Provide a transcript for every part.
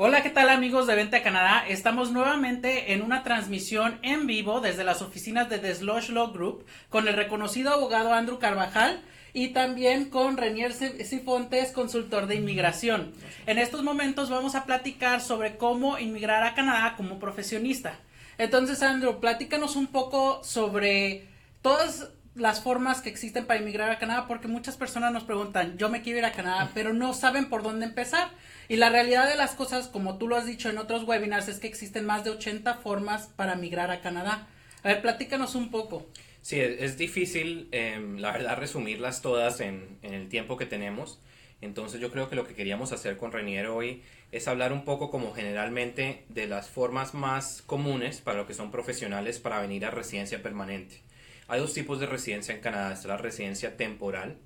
Hola, ¿qué tal amigos de Vente a Canadá? Estamos nuevamente en una transmisión en vivo desde las oficinas de The Slush Law Group con el reconocido abogado Andrew Carvajal y también con Renier Cifontes, consultor de inmigración. En estos momentos vamos a platicar sobre cómo inmigrar a Canadá como profesionista. Entonces, Andrew, platícanos un poco sobre todas las formas que existen para inmigrar a Canadá, porque muchas personas nos preguntan, yo me quiero ir a Canadá, pero no saben por dónde empezar. Y la realidad de las cosas, como tú lo has dicho en otros webinars, es que existen más de 80 formas para migrar a Canadá. A ver, platícanos un poco. Sí, es difícil, la verdad, resumirlas todas en el tiempo que tenemos. Entonces yo creo que lo que queríamos hacer con Renier hoy es hablar un poco como generalmente de las formas más comunes para lo que son profesionales para venir a residencia permanente. Hay dos tipos de residencia en Canadá. Está la residencia temporal,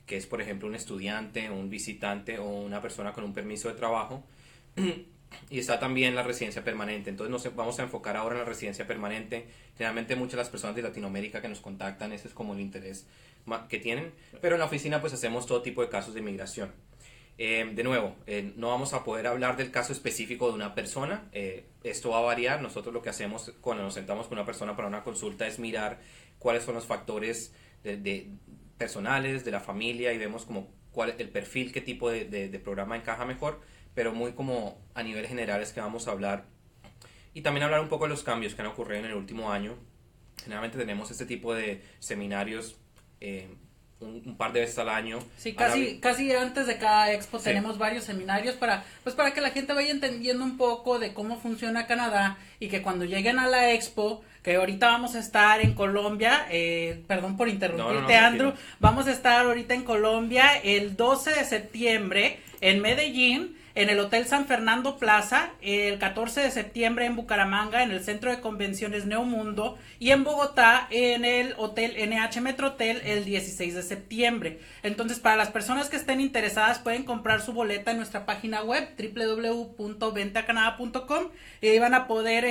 que es por ejemplo un estudiante, un visitante o una persona con un permiso de trabajo. Y está también la residencia permanente. Entonces vamos a enfocar ahora en la residencia permanente. Generalmente muchas de las personas de Latinoamérica que nos contactan, ese es como el interés que tienen. Pero en la oficina pues hacemos todo tipo de casos de inmigración. De nuevo, no vamos a poder hablar del caso específico de una persona. Esto va a variar. Nosotros lo que hacemos cuando nos sentamos con una persona para una consulta es mirar cuáles son los factores personales de la familia y vemos como cuál el perfil, qué tipo de programa encaja mejor, pero muy como a nivel general es que vamos a hablar y también hablar un poco de los cambios que han ocurrido en el último año. Generalmente tenemos este tipo de seminarios un par de veces al año. Sí, casi antes de cada expo Sí. tenemos varios seminarios para que la gente vaya entendiendo un poco de cómo funciona Canadá y que cuando lleguen a la expo, que ahorita vamos a estar en Colombia, perdón por interrumpirte, No, Andrew, tranquilo. vamos a estar ahorita en Colombia el 12 de septiembre en Medellín, en el Hotel San Fernando Plaza, el 14 de septiembre en Bucaramanga, en el Centro de Convenciones Neomundo, y en Bogotá, en el Hotel NH Metrotel, el 16 de septiembre. Entonces, para las personas que estén interesadas, pueden comprar su boleta en nuestra página web, www.venteacanada.com, y ahí van a poder,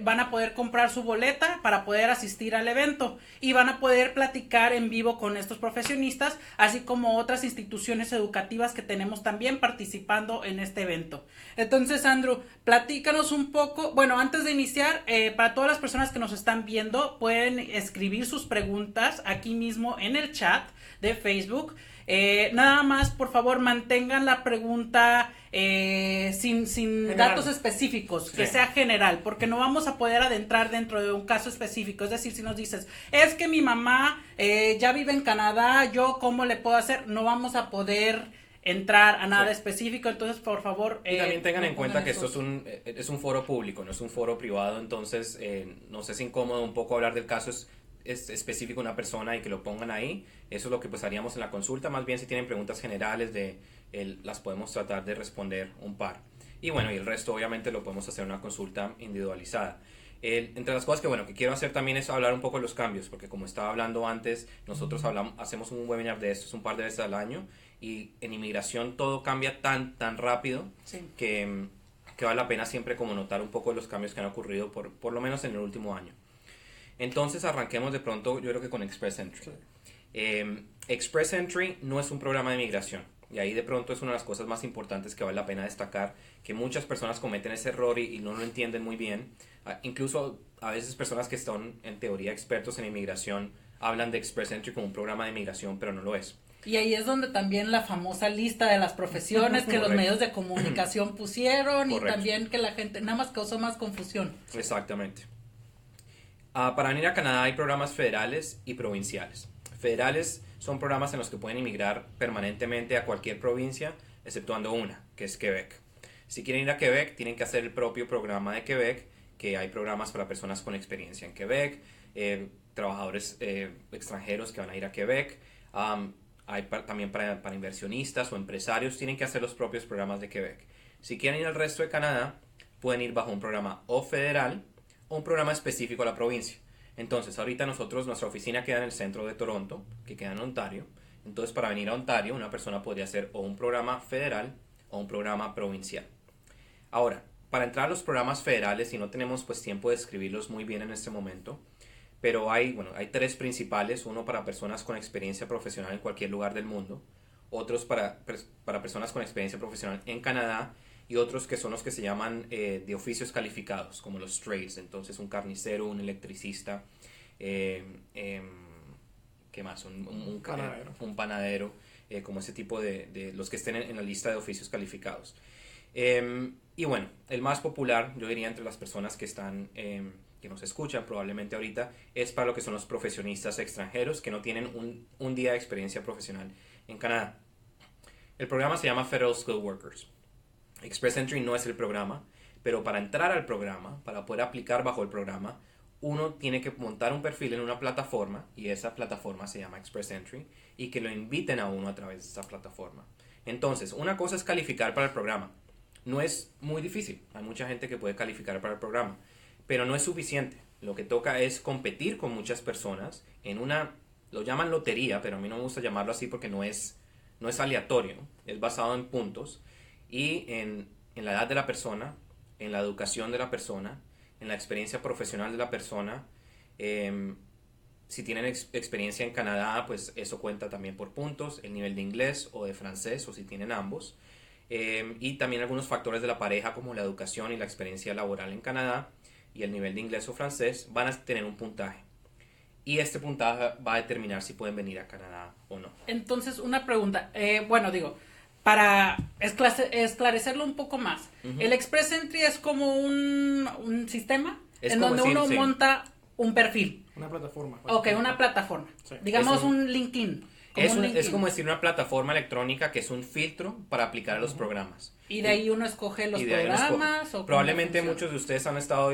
van a poder comprar su boleta para poder asistir al evento y van a poder platicar en vivo con estos profesionistas, así como otras instituciones educativas que tenemos también participando en este evento. Entonces, Andrew, platícanos un poco, bueno, antes de iniciar, para todas las personas que nos están viendo, pueden escribir sus preguntas aquí mismo en el chat de Facebook. Nada más, por favor, mantengan la pregunta sin datos específicos, que sea general, porque no vamos a poder adentrar dentro de un caso específico. Es decir, si nos dices, es que mi mamá ya vive en Canadá, yo cómo le puedo hacer, no vamos a poder entrar a nada específico. Entonces, por favor, Y también tengan no en cuenta que esto esos. es un foro público, no es un foro privado. Entonces nos es incómodo un poco hablar del caso es específico de una persona y que lo pongan ahí. Eso es lo que pues haríamos en la consulta. Más bien, si tienen preguntas generales las podemos tratar de responder un par. Y bueno, y el resto obviamente lo podemos hacer en una consulta individualizada. Entre las cosas que quiero hacer también es hablar un poco de los cambios, porque como estaba hablando antes, nosotros hacemos un webinar de estos un par de veces al año, y en inmigración todo cambia tan rápido Sí. que vale la pena siempre como notar un poco de los cambios que han ocurrido por lo menos en el último año. Entonces arranquemos de pronto, yo creo que con Express Entry. Sí. Express Entry no es un programa de migración, y ahí de pronto es una de las cosas más importantes que vale la pena destacar, que muchas personas cometen ese error y no lo entienden muy bien. Incluso a veces personas que están en teoría expertos en inmigración hablan de Express Entry como un programa de migración, pero no lo es. Y ahí es donde también la famosa lista de las profesiones que los medios de comunicación pusieron. Correcto. Y también que la gente nada más causó más confusión. Exactamente. Para venir a Canadá hay programas federales y provinciales. Federales son programas en los que pueden inmigrar permanentemente a cualquier provincia, exceptuando una, que es Quebec. Si quieren ir a Quebec, tienen que hacer el propio programa de Quebec, que hay programas para personas con experiencia en Quebec, trabajadores extranjeros que van a ir a Quebec, también para inversionistas o empresarios, tienen que hacer los propios programas de Quebec. Si quieren ir al resto de Canadá, pueden ir bajo un programa o federal o un programa específico a la provincia. Entonces, ahorita nuestra oficina queda en el centro de Toronto, que queda en Ontario. Entonces, para venir a Ontario, una persona podría hacer o un programa federal o un programa provincial. Ahora, para entrar a los programas federales, y no tenemos pues tiempo de escribirlos muy bien en este momento, pero hay tres principales: uno para personas con experiencia profesional en cualquier lugar del mundo, otros para personas con experiencia profesional en Canadá, y otros que son los que se llaman de oficios calificados, como los trades. Entonces un carnicero, un electricista, eh, em, ¿qué más? Un panadero, como ese tipo de los que estén en la lista de oficios calificados. Y bueno, el más popular, yo diría, entre las personas que están, que nos escuchan probablemente ahorita, es para lo que son los profesionistas extranjeros que no tienen un día de experiencia profesional en Canadá. El programa se llama Federal Skilled Workers. Express Entry no es el programa, pero para entrar al programa, para poder aplicar bajo el programa, uno tiene que montar un perfil en una plataforma, y esa plataforma se llama Express Entry, y que lo inviten a uno a través de esa plataforma. Entonces, una cosa es calificar para el programa. No es muy difícil, hay mucha gente que puede calificar para el programa, pero no es suficiente. Lo que toca es competir con muchas personas en una, lo llaman lotería, pero a mí no me gusta llamarlo así porque no es aleatorio, es basado en puntos y en la edad de la persona, en la educación de la persona, en la experiencia profesional de la persona. Si tienen experiencia en Canadá, pues eso cuenta también por puntos, el nivel de inglés o de francés, o si tienen ambos. Y también algunos factores de la pareja, como la educación y la experiencia laboral en Canadá y el nivel de inglés o francés, van a tener un puntaje. Y este puntaje va a determinar si pueden venir a Canadá o no. Entonces, una pregunta. Bueno, digo, para esclarecerlo un poco más, el Express Entry es como un sistema en donde uno monta un perfil. Una plataforma. Ok, una plataforma. Sí. Digamos un LinkedIn. Es como decir una plataforma electrónica que es un filtro para aplicar a los programas. Y de ahí uno escoge los programas. Probablemente muchos de ustedes han estado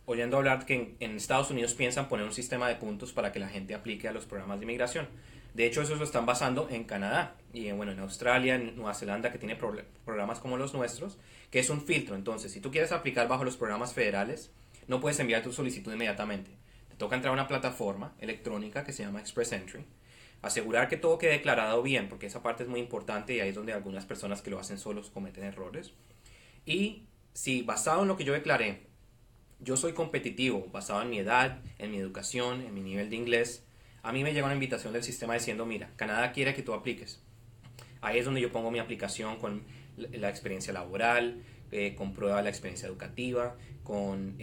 oyendo hablar que en Estados Unidos piensan poner un sistema de puntos para que la gente aplique a los programas de inmigración. De hecho, eso lo están basando en Canadá y en Australia, en Nueva Zelanda, que tiene programas como los nuestros, que es un filtro. Entonces, si tú quieres aplicar bajo los programas federales, no puedes enviar tu solicitud inmediatamente. Te toca entrar a una plataforma electrónica que se llama Express Entry, asegurar que todo quede declarado bien, porque esa parte es muy importante y ahí es donde algunas personas que lo hacen solos cometen errores. Y si basado en lo que yo declaré, yo soy competitivo, basado en mi edad, en mi educación, en mi nivel de inglés, a mí me llega una invitación del sistema diciendo, mira, Canadá quiere que tú apliques. Ahí es donde yo pongo mi aplicación con la experiencia laboral, con prueba de la experiencia educativa, con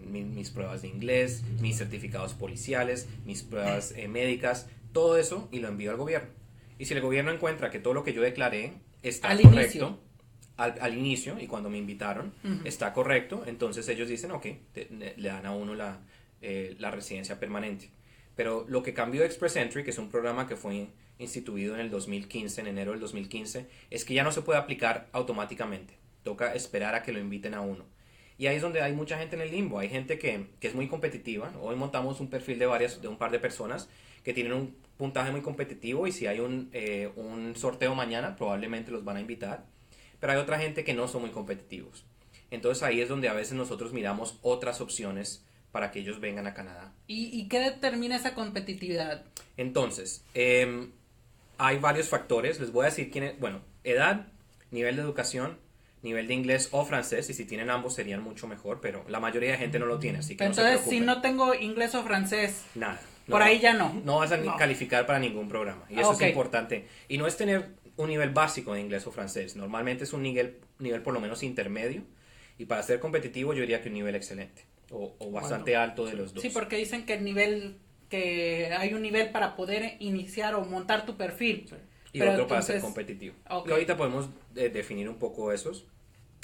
mis pruebas de inglés, mis certificados policiales, mis pruebas médicas, todo eso, y lo envío al gobierno. Y si el gobierno encuentra que todo lo que yo declaré está correcto, al inicio, y cuando me invitaron, está correcto, entonces ellos dicen, ok, le dan a uno la residencia permanente. Pero lo que cambió Express Entry, que es un programa que fue instituido en el 2015, en enero del 2015, es que ya no se puede aplicar automáticamente. Toca esperar a que lo inviten a uno. Y ahí es donde hay mucha gente en el limbo. Hay gente que es muy competitiva. Hoy montamos un perfil de un par de personas que tienen un puntaje muy competitivo y si hay un sorteo mañana, probablemente los van a invitar. Pero hay otra gente que no son muy competitivos. Entonces ahí es donde a veces nosotros miramos otras opciones para que ellos vengan a Canadá. ¿Y qué determina esa competitividad? Entonces, hay varios factores. Les voy a decir edad, nivel de educación, nivel de inglés o francés, y si tienen ambos serían mucho mejor, pero la mayoría de gente no lo tiene, así que entonces, no se preocupen. Si no tengo inglés o francés, nada. Por ahí ya no. No vas a calificar para ningún programa, y eso es importante. Y no es tener un nivel básico de inglés o francés, normalmente es un nivel por lo menos intermedio, y para ser competitivo yo diría que un nivel excelente. O bastante alto de los dos. Sí, porque dicen que hay un nivel para poder iniciar o montar tu perfil. Sí. Y otro para ser competitivo. Okay. Y ahorita podemos definir un poco esos.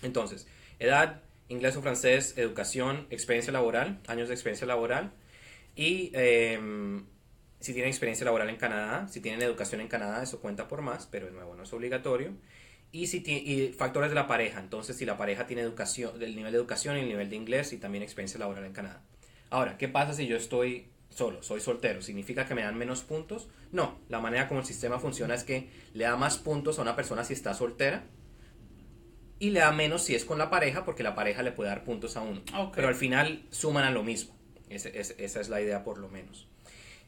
Entonces, edad, inglés o francés, educación, experiencia laboral, años de experiencia laboral. Y si tienen experiencia laboral en Canadá, si tienen educación en Canadá, eso cuenta por más, pero de nuevo no es obligatorio. Y factores de la pareja, entonces si la pareja tiene educación, el nivel de educación y el nivel de inglés y también experiencia laboral en Canadá. Ahora, ¿qué pasa si yo estoy solo, soy soltero? ¿Significa que me dan menos puntos? No, la manera como el sistema funciona es que le da más puntos a una persona si está soltera y le da menos si es con la pareja, porque la pareja le puede dar puntos a uno. Okay. Pero al final suman a lo mismo, esa es la idea por lo menos.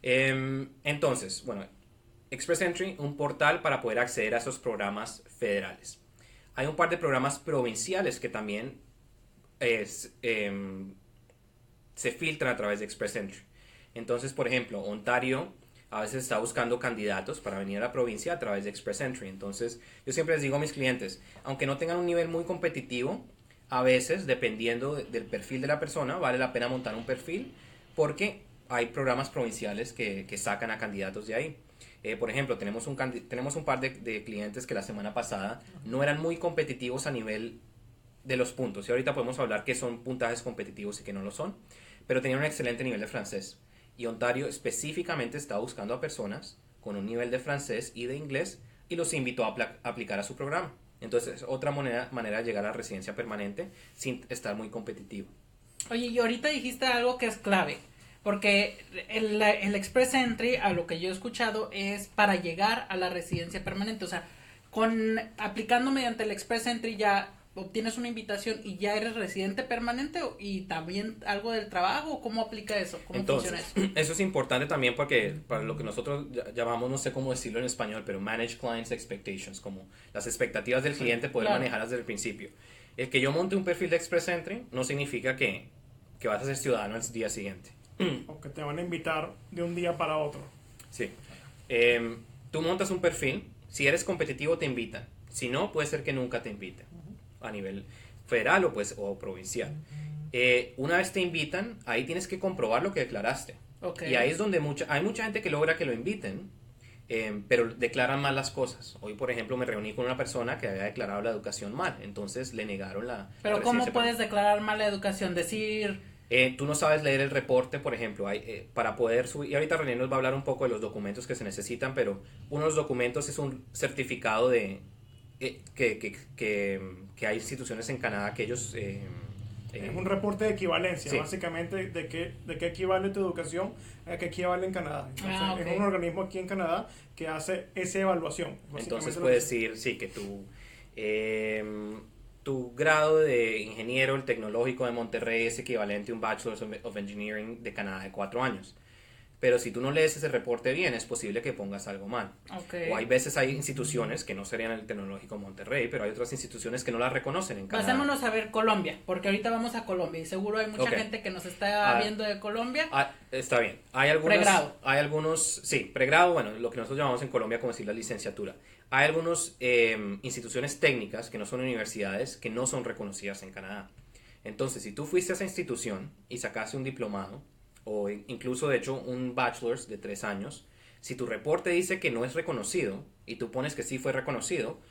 Entonces, bueno, Express Entry, un portal para poder acceder a esos programas federales. Hay un par de programas provinciales que también se filtran a través de Express Entry. Entonces, por ejemplo, Ontario a veces está buscando candidatos para venir a la provincia a través de Express Entry. Entonces, yo siempre les digo a mis clientes, aunque no tengan un nivel muy competitivo, a veces, dependiendo del perfil de la persona, vale la pena montar un perfil porque hay programas provinciales que sacan a candidatos de ahí. Por ejemplo, tenemos un par de clientes que la semana pasada no eran muy competitivos a nivel de los puntos. Y ahorita podemos hablar que son puntajes competitivos y que no lo son, pero tenían un excelente nivel de francés. Y Ontario específicamente está buscando a personas con un nivel de francés y de inglés y los invitó a aplicar a su programa. Entonces, otra manera de llegar a la residencia permanente sin estar muy competitivo. Oye, y ahorita dijiste algo que es clave, porque el Express Entry, a lo que yo he escuchado, es para llegar a la residencia permanente. O sea, aplicando mediante el Express Entry ya obtienes una invitación y ya eres residente permanente, y también algo del trabajo. ¿Cómo aplica eso? ¿Cómo funciona eso? Eso es importante también porque para lo que nosotros llamamos, no sé cómo decirlo en español, pero manage clients expectations, como las expectativas del cliente, poder manejarlas desde el principio. El que yo monte un perfil de Express Entry no significa que vas a ser ciudadano el día siguiente. O que te van a invitar de un día para otro. Sí. Tú montas un perfil, si eres competitivo te invitan, si no, puede ser que nunca te inviten a nivel federal o provincial. Una vez te invitan, ahí tienes que comprobar lo que declaraste. Okay. Y ahí es donde hay mucha gente que logra que lo inviten, pero declaran mal las cosas. Hoy, por ejemplo, me reuní con una persona que había declarado la educación mal, entonces le negaron la Pero ¿cómo puedes declarar mal la educación? Decir... tú no sabes leer el reporte, por ejemplo, para poder subir, y ahorita René nos va a hablar un poco de los documentos que se necesitan, pero uno de los documentos es un certificado de que hay instituciones en Canadá que ellos... es un reporte de equivalencia, sí. Básicamente de qué equivale tu educación a qué equivale en Canadá. Entonces, okay. Es un organismo aquí en Canadá que hace esa evaluación. Entonces puedes decir, sí, que tu grado de ingeniero, el tecnológico de Monterrey, es equivalente a un Bachelor of Engineering de Canadá de 4 años. Pero si tú no lees ese reporte bien, es posible que pongas algo mal. Okay. O hay veces hay instituciones que no serían el Tecnológico Monterrey, pero hay otras instituciones que no las reconocen en Canadá. Pasémonos a ver Colombia, porque ahorita vamos a Colombia y seguro hay mucha gente que nos está viendo de Colombia. Está bien. Hay algunos, sí, pregrado, bueno, lo que nosotros llamamos en Colombia como decir la licenciatura. Hay algunas instituciones técnicas que no son universidades, que no son reconocidas en Canadá. Entonces, si tú fuiste a esa institución y sacaste un diplomado, o incluso de hecho un bachelor's de 3 años, si tu reporte dice que no es reconocido y tú pones que sí fue reconocido,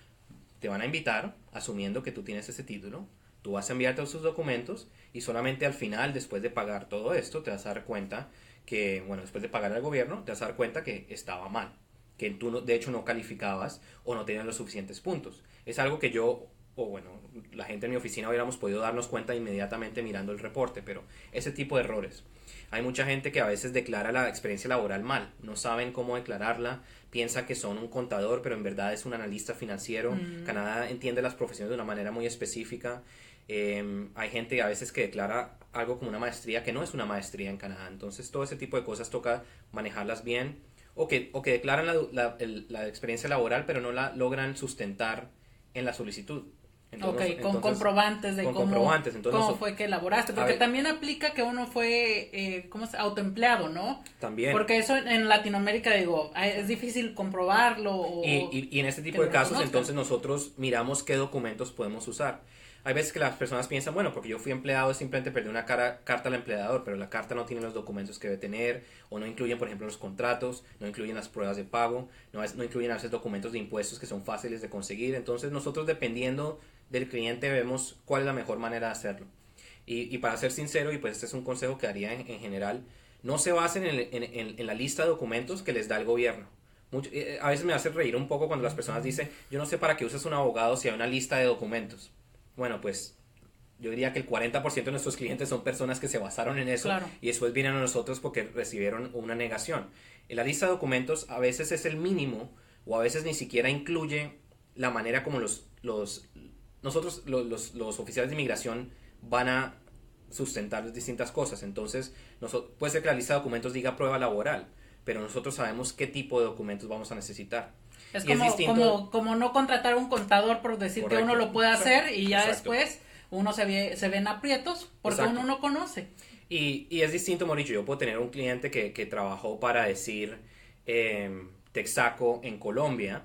te van a invitar asumiendo que tú tienes ese título, tú vas a enviar todos tus documentos y solamente al final, después de pagar todo esto, te vas a dar cuenta que, bueno, después de pagar al gobierno, te vas a dar cuenta que estaba mal, que tú de hecho no calificabas o no tenías los suficientes puntos. Es algo que yo, o bueno, la gente en mi oficina hubiéramos podido darnos cuenta inmediatamente mirando el reporte, pero ese tipo de errores. Hay mucha gente que a veces declara la experiencia laboral mal, no saben cómo declararla, piensa que son un contador, pero en verdad es un analista financiero. Canadá entiende las profesiones de una manera muy específica. Hay gente a veces que declara algo como una maestría que no es una maestría en Canadá, entonces todo ese tipo de cosas toca manejarlas bien, o que declaran la experiencia laboral pero no la logran sustentar en la solicitud. Entonces, con comprobantes de cómo fue que elaboraste, porque también aplica que uno fue autoempleado, ¿no? También. Porque eso en Latinoamérica, digo, es difícil comprobarlo. Y en este tipo de casos, entonces nosotros miramos qué documentos podemos usar. Hay veces que las personas piensan, bueno, porque yo fui empleado, simplemente perdí una carta al empleador, pero la carta no tiene los documentos que debe tener, o no incluyen, por ejemplo, los contratos, no incluyen las pruebas de pago, no incluyen a veces documentos de impuestos que son fáciles de conseguir. Entonces nosotros, dependiendo del cliente, vemos cuál es la mejor manera de hacerlo. Y para ser sincero, y pues este es un consejo que daría en general, no se basen en la lista de documentos que les da el gobierno. A veces me hace reír un poco cuando las personas dicen, yo no sé para qué usas un abogado si hay una lista de documentos. Bueno, pues yo diría que el 40% de nuestros clientes son personas que se basaron en eso, claro, y después vienen a nosotros porque recibieron una negación. En la lista de documentos a veces es el mínimo, o a veces ni siquiera incluye la manera como los oficiales de inmigración van a sustentar distintas cosas. Entonces, puede ser que la lista de documentos diga prueba laboral, pero nosotros sabemos qué tipo de documentos vamos a necesitar. Es como no contratar a un contador por decir, correcto, que uno lo puede hacer y ya, exacto, después uno se ve en aprietos porque, exacto, uno no conoce. Y es distinto, Mauricio. Yo puedo tener un cliente que trabajó para decir, Texaco en Colombia,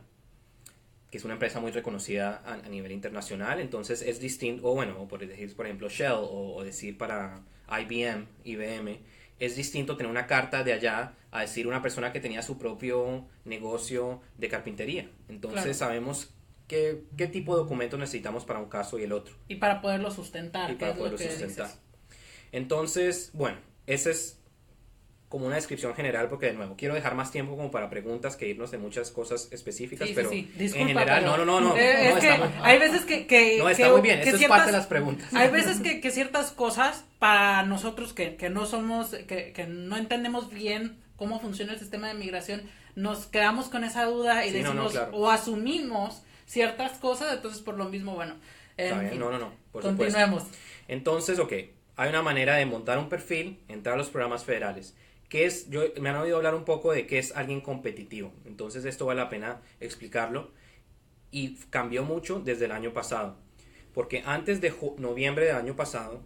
que es una empresa muy reconocida a nivel internacional. Entonces es distinto, o bueno, por decir, por ejemplo, Shell, o decir para IBM, es distinto tener una carta de allá a decir una persona que tenía su propio negocio de carpintería. Entonces sabemos qué tipo de documentos necesitamos para un caso y el otro. Y para poderlo sustentar. Y para poderlo sustentar. Entonces, bueno, esa es como una descripción general, porque de nuevo, quiero dejar más tiempo como para preguntas que irnos de muchas cosas específicas, pero Disculpa, en general, pero no, es que hay veces que no, está muy bien, esto es parte de las preguntas. Hay veces que ciertas cosas, para nosotros que no somos, que no entendemos bien cómo funciona el sistema de migración, nos quedamos con esa duda y decimos, claro, o asumimos ciertas cosas, entonces por lo mismo, bueno, por continuemos. Supuesto. Entonces, hay una manera de montar un perfil, entrar a los programas federales. Me han oído hablar un poco de qué es alguien competitivo, entonces esto vale la pena explicarlo, y cambió mucho desde el año pasado, porque antes de noviembre del año pasado,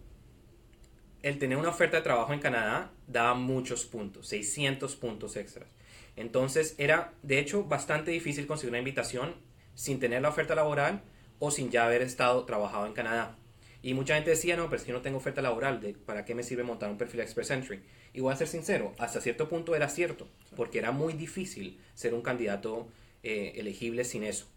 el tener una oferta de trabajo en Canadá daba muchos puntos, 600 puntos extras. Entonces era, de hecho, bastante difícil conseguir una invitación sin tener la oferta laboral o sin ya haber trabajado en Canadá. Y mucha gente decía, no, pero es que no tengo oferta laboral, ¿para qué me sirve montar un perfil Express Entry? Y voy a ser sincero, hasta cierto punto era cierto, porque era muy difícil ser un candidato elegible sin eso.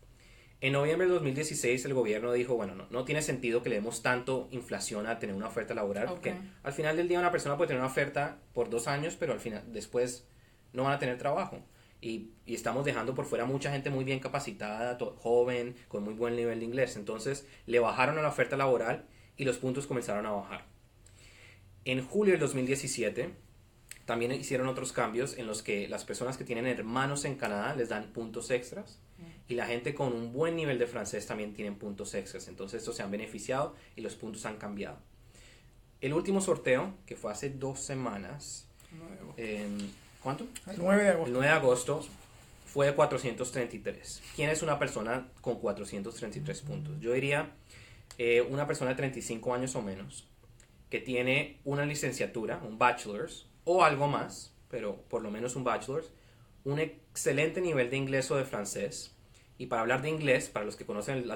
En noviembre de 2016 el gobierno dijo, bueno, no tiene sentido que le demos tanto inflación a tener una oferta laboral, porque al final del día una persona puede tener una oferta por 2 años, pero al final, después no van a tener trabajo. Y estamos dejando por fuera mucha gente muy bien capacitada, joven, con muy buen nivel de inglés. Entonces le bajaron a la oferta laboral y los puntos comenzaron a bajar. En julio del 2017 también hicieron otros cambios en los que las personas que tienen hermanos en Canadá les dan puntos extras, y la gente con un buen nivel de francés también tienen puntos extras. Entonces estos se han beneficiado y los puntos han cambiado. El último sorteo, que fue hace 2 semanas, ¿cuánto? El 9 de agosto. El 9 de agosto fue de 433. ¿Quién es una persona con 433 puntos? Yo diría una persona de 35 años o menos, que tiene una licenciatura, un bachelor's o algo más, pero por lo menos un bachelor's, un excelente nivel de inglés o de francés. Y para hablar de inglés, para los que conocen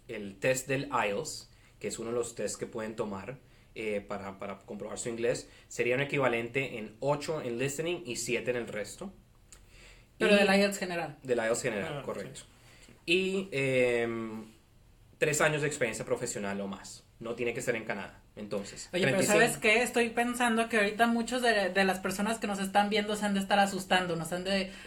el test del IELTS, que es uno de los tests que pueden tomar para comprobar su inglés, sería un equivalente en 8 en listening y 7 en el resto. Pero del IELTS general. Del IELTS general, correcto. Sí. Y 3 años de experiencia profesional o más. No tiene que ser en Canadá. Entonces, oye, 35. Pero ¿sabes qué? Estoy pensando que ahorita muchos de las personas que nos están viendo se han de estar asustando,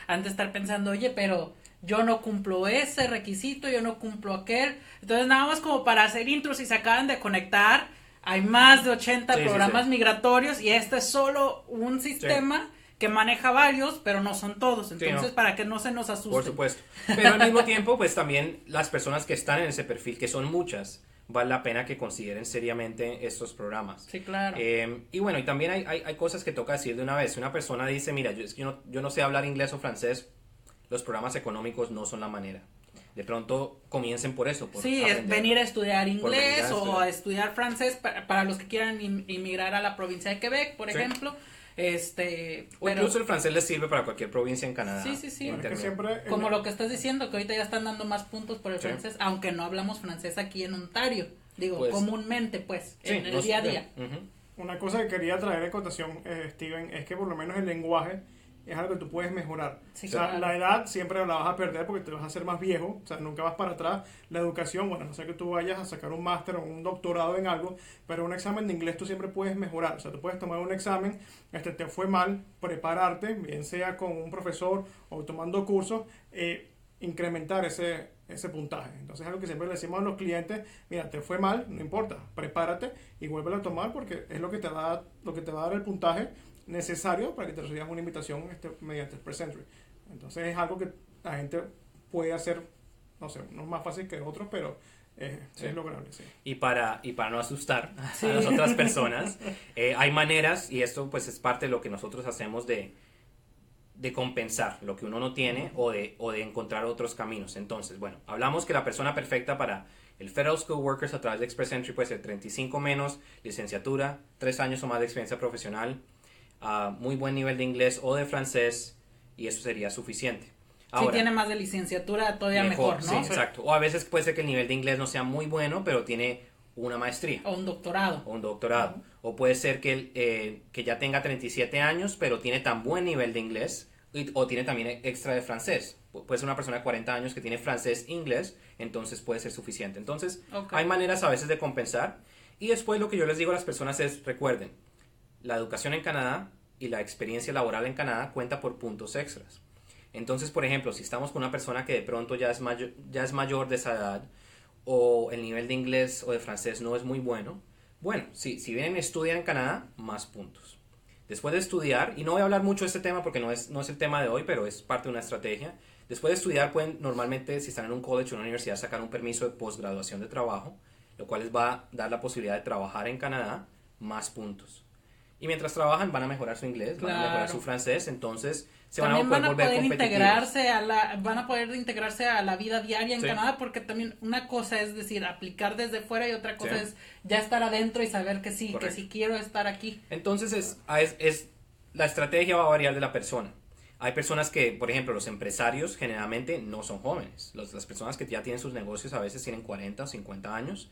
han de estar pensando, oye, pero yo no cumplo ese requisito, yo no cumplo aquel. Entonces, nada más como para hacer intros, si se acaban de conectar, hay más de 80 programas migratorios, y este es solo un sistema que maneja varios, pero no son todos. Entonces, para que no se nos asusten. Por supuesto. Pero al mismo tiempo, pues también las personas que están en ese perfil, que son muchas, vale la pena que consideren seriamente estos programas. Sí, claro. Y bueno, y también hay cosas que toca decir de una vez. Si una persona dice, mira, yo no sé hablar inglés o francés, los programas económicos no son la manera. De pronto comiencen por eso. Es venir a estudiar inglés o a estudiar francés para los que quieran inmigrar a la provincia de Quebec, por ejemplo. O incluso el francés les sirve para cualquier provincia en Canadá. Sí. Como lo que estás diciendo, que ahorita ya están dando más puntos por el francés, aunque no hablamos francés aquí en Ontario. Digo, pues, comúnmente, en el día a día. Una cosa que quería traer a cotación, Steven, es que por lo menos el lenguaje es algo que tú puedes mejorar. Sí, o sea, claro. La edad siempre la vas a perder porque te vas a hacer más viejo, o sea, nunca vas para atrás. La educación, bueno, no sé que tú vayas a sacar un máster o un doctorado en algo, pero un examen de inglés tú siempre puedes mejorar. O sea, tú puedes tomar un examen, te fue mal, prepararte, bien sea con un profesor o tomando cursos, incrementar ese puntaje. Entonces es algo que siempre le decimos a los clientes, mira, te fue mal, no importa, prepárate y vuélvelo a tomar porque es lo que te va a dar el puntaje necesario para que te recibas una invitación mediante Express Entry. Entonces es algo que la gente puede hacer, no sé, no es más fácil que otros, pero es lograble, sí. Y para no asustar a las otras personas, hay maneras, y esto pues es parte de lo que nosotros hacemos de compensar lo que uno no tiene o de encontrar otros caminos. Entonces, bueno, hablamos que la persona perfecta para el Federal Skilled Workers a través de Express Entry puede ser 35 menos, licenciatura, 3 años o más de experiencia profesional. muy buen nivel de inglés o de francés y eso sería suficiente. Ahora, si tiene más de licenciatura, todavía mejor, ¿no? Sí, exacto. O a veces puede ser que el nivel de inglés no sea muy bueno, pero tiene una maestría. O un doctorado. O puede ser que ya tenga 37 años, pero tiene tan buen nivel de inglés, o tiene también extra de francés. Puede ser una persona de 40 años que tiene francés e inglés, entonces puede ser suficiente. Entonces, hay maneras a veces de compensar. Y después lo que yo les digo a las personas es, recuerden, la educación en Canadá y la experiencia laboral en Canadá cuenta por puntos extras. Entonces, por ejemplo, si estamos con una persona que de pronto ya es mayor de esa edad, o el nivel de inglés o de francés no es muy bueno, bueno, si vienen a estudiar en Canadá, más puntos. Después de estudiar, y no voy a hablar mucho de este tema porque no es el tema de hoy, pero es parte de una estrategia. Después de estudiar pueden normalmente, si están en un college o una universidad, sacar un permiso de posgraduación de trabajo, lo cual les va a dar la posibilidad de trabajar en Canadá, más puntos. Y mientras trabajan van a mejorar su inglés, van a mejorar su francés, entonces se también van a poder volver competitivos. Van a poder integrarse a la vida diaria en Canadá, porque también una cosa es decir, aplicar desde fuera y otra cosa es ya estar adentro y saber que sí, que sí quiero estar aquí. Entonces la estrategia va a variar de la persona. Hay personas que, por ejemplo, los empresarios generalmente no son jóvenes. Las personas que ya tienen sus negocios a veces tienen 40 o 50 años,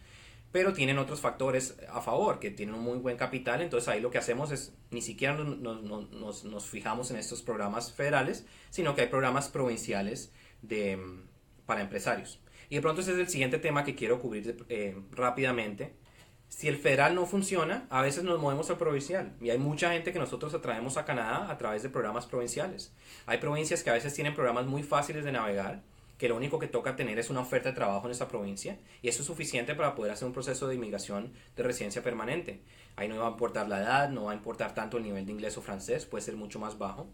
pero tienen otros factores a favor, que tienen un muy buen capital. Entonces ahí lo que hacemos es, ni siquiera nos fijamos en estos programas federales, sino que hay programas provinciales para empresarios. Y de pronto ese es el siguiente tema que quiero cubrir rápidamente. Si el federal no funciona, a veces nos movemos al provincial. Y hay mucha gente que nosotros atraemos a Canadá a través de programas provinciales. Hay provincias que a veces tienen programas muy fáciles de navegar, que lo único que toca tener es una oferta de trabajo en esa provincia, y eso es suficiente para poder hacer un proceso de inmigración de residencia permanente. Ahí no va a importar la edad, no va a importar tanto el nivel de inglés o francés, puede ser mucho más bajo.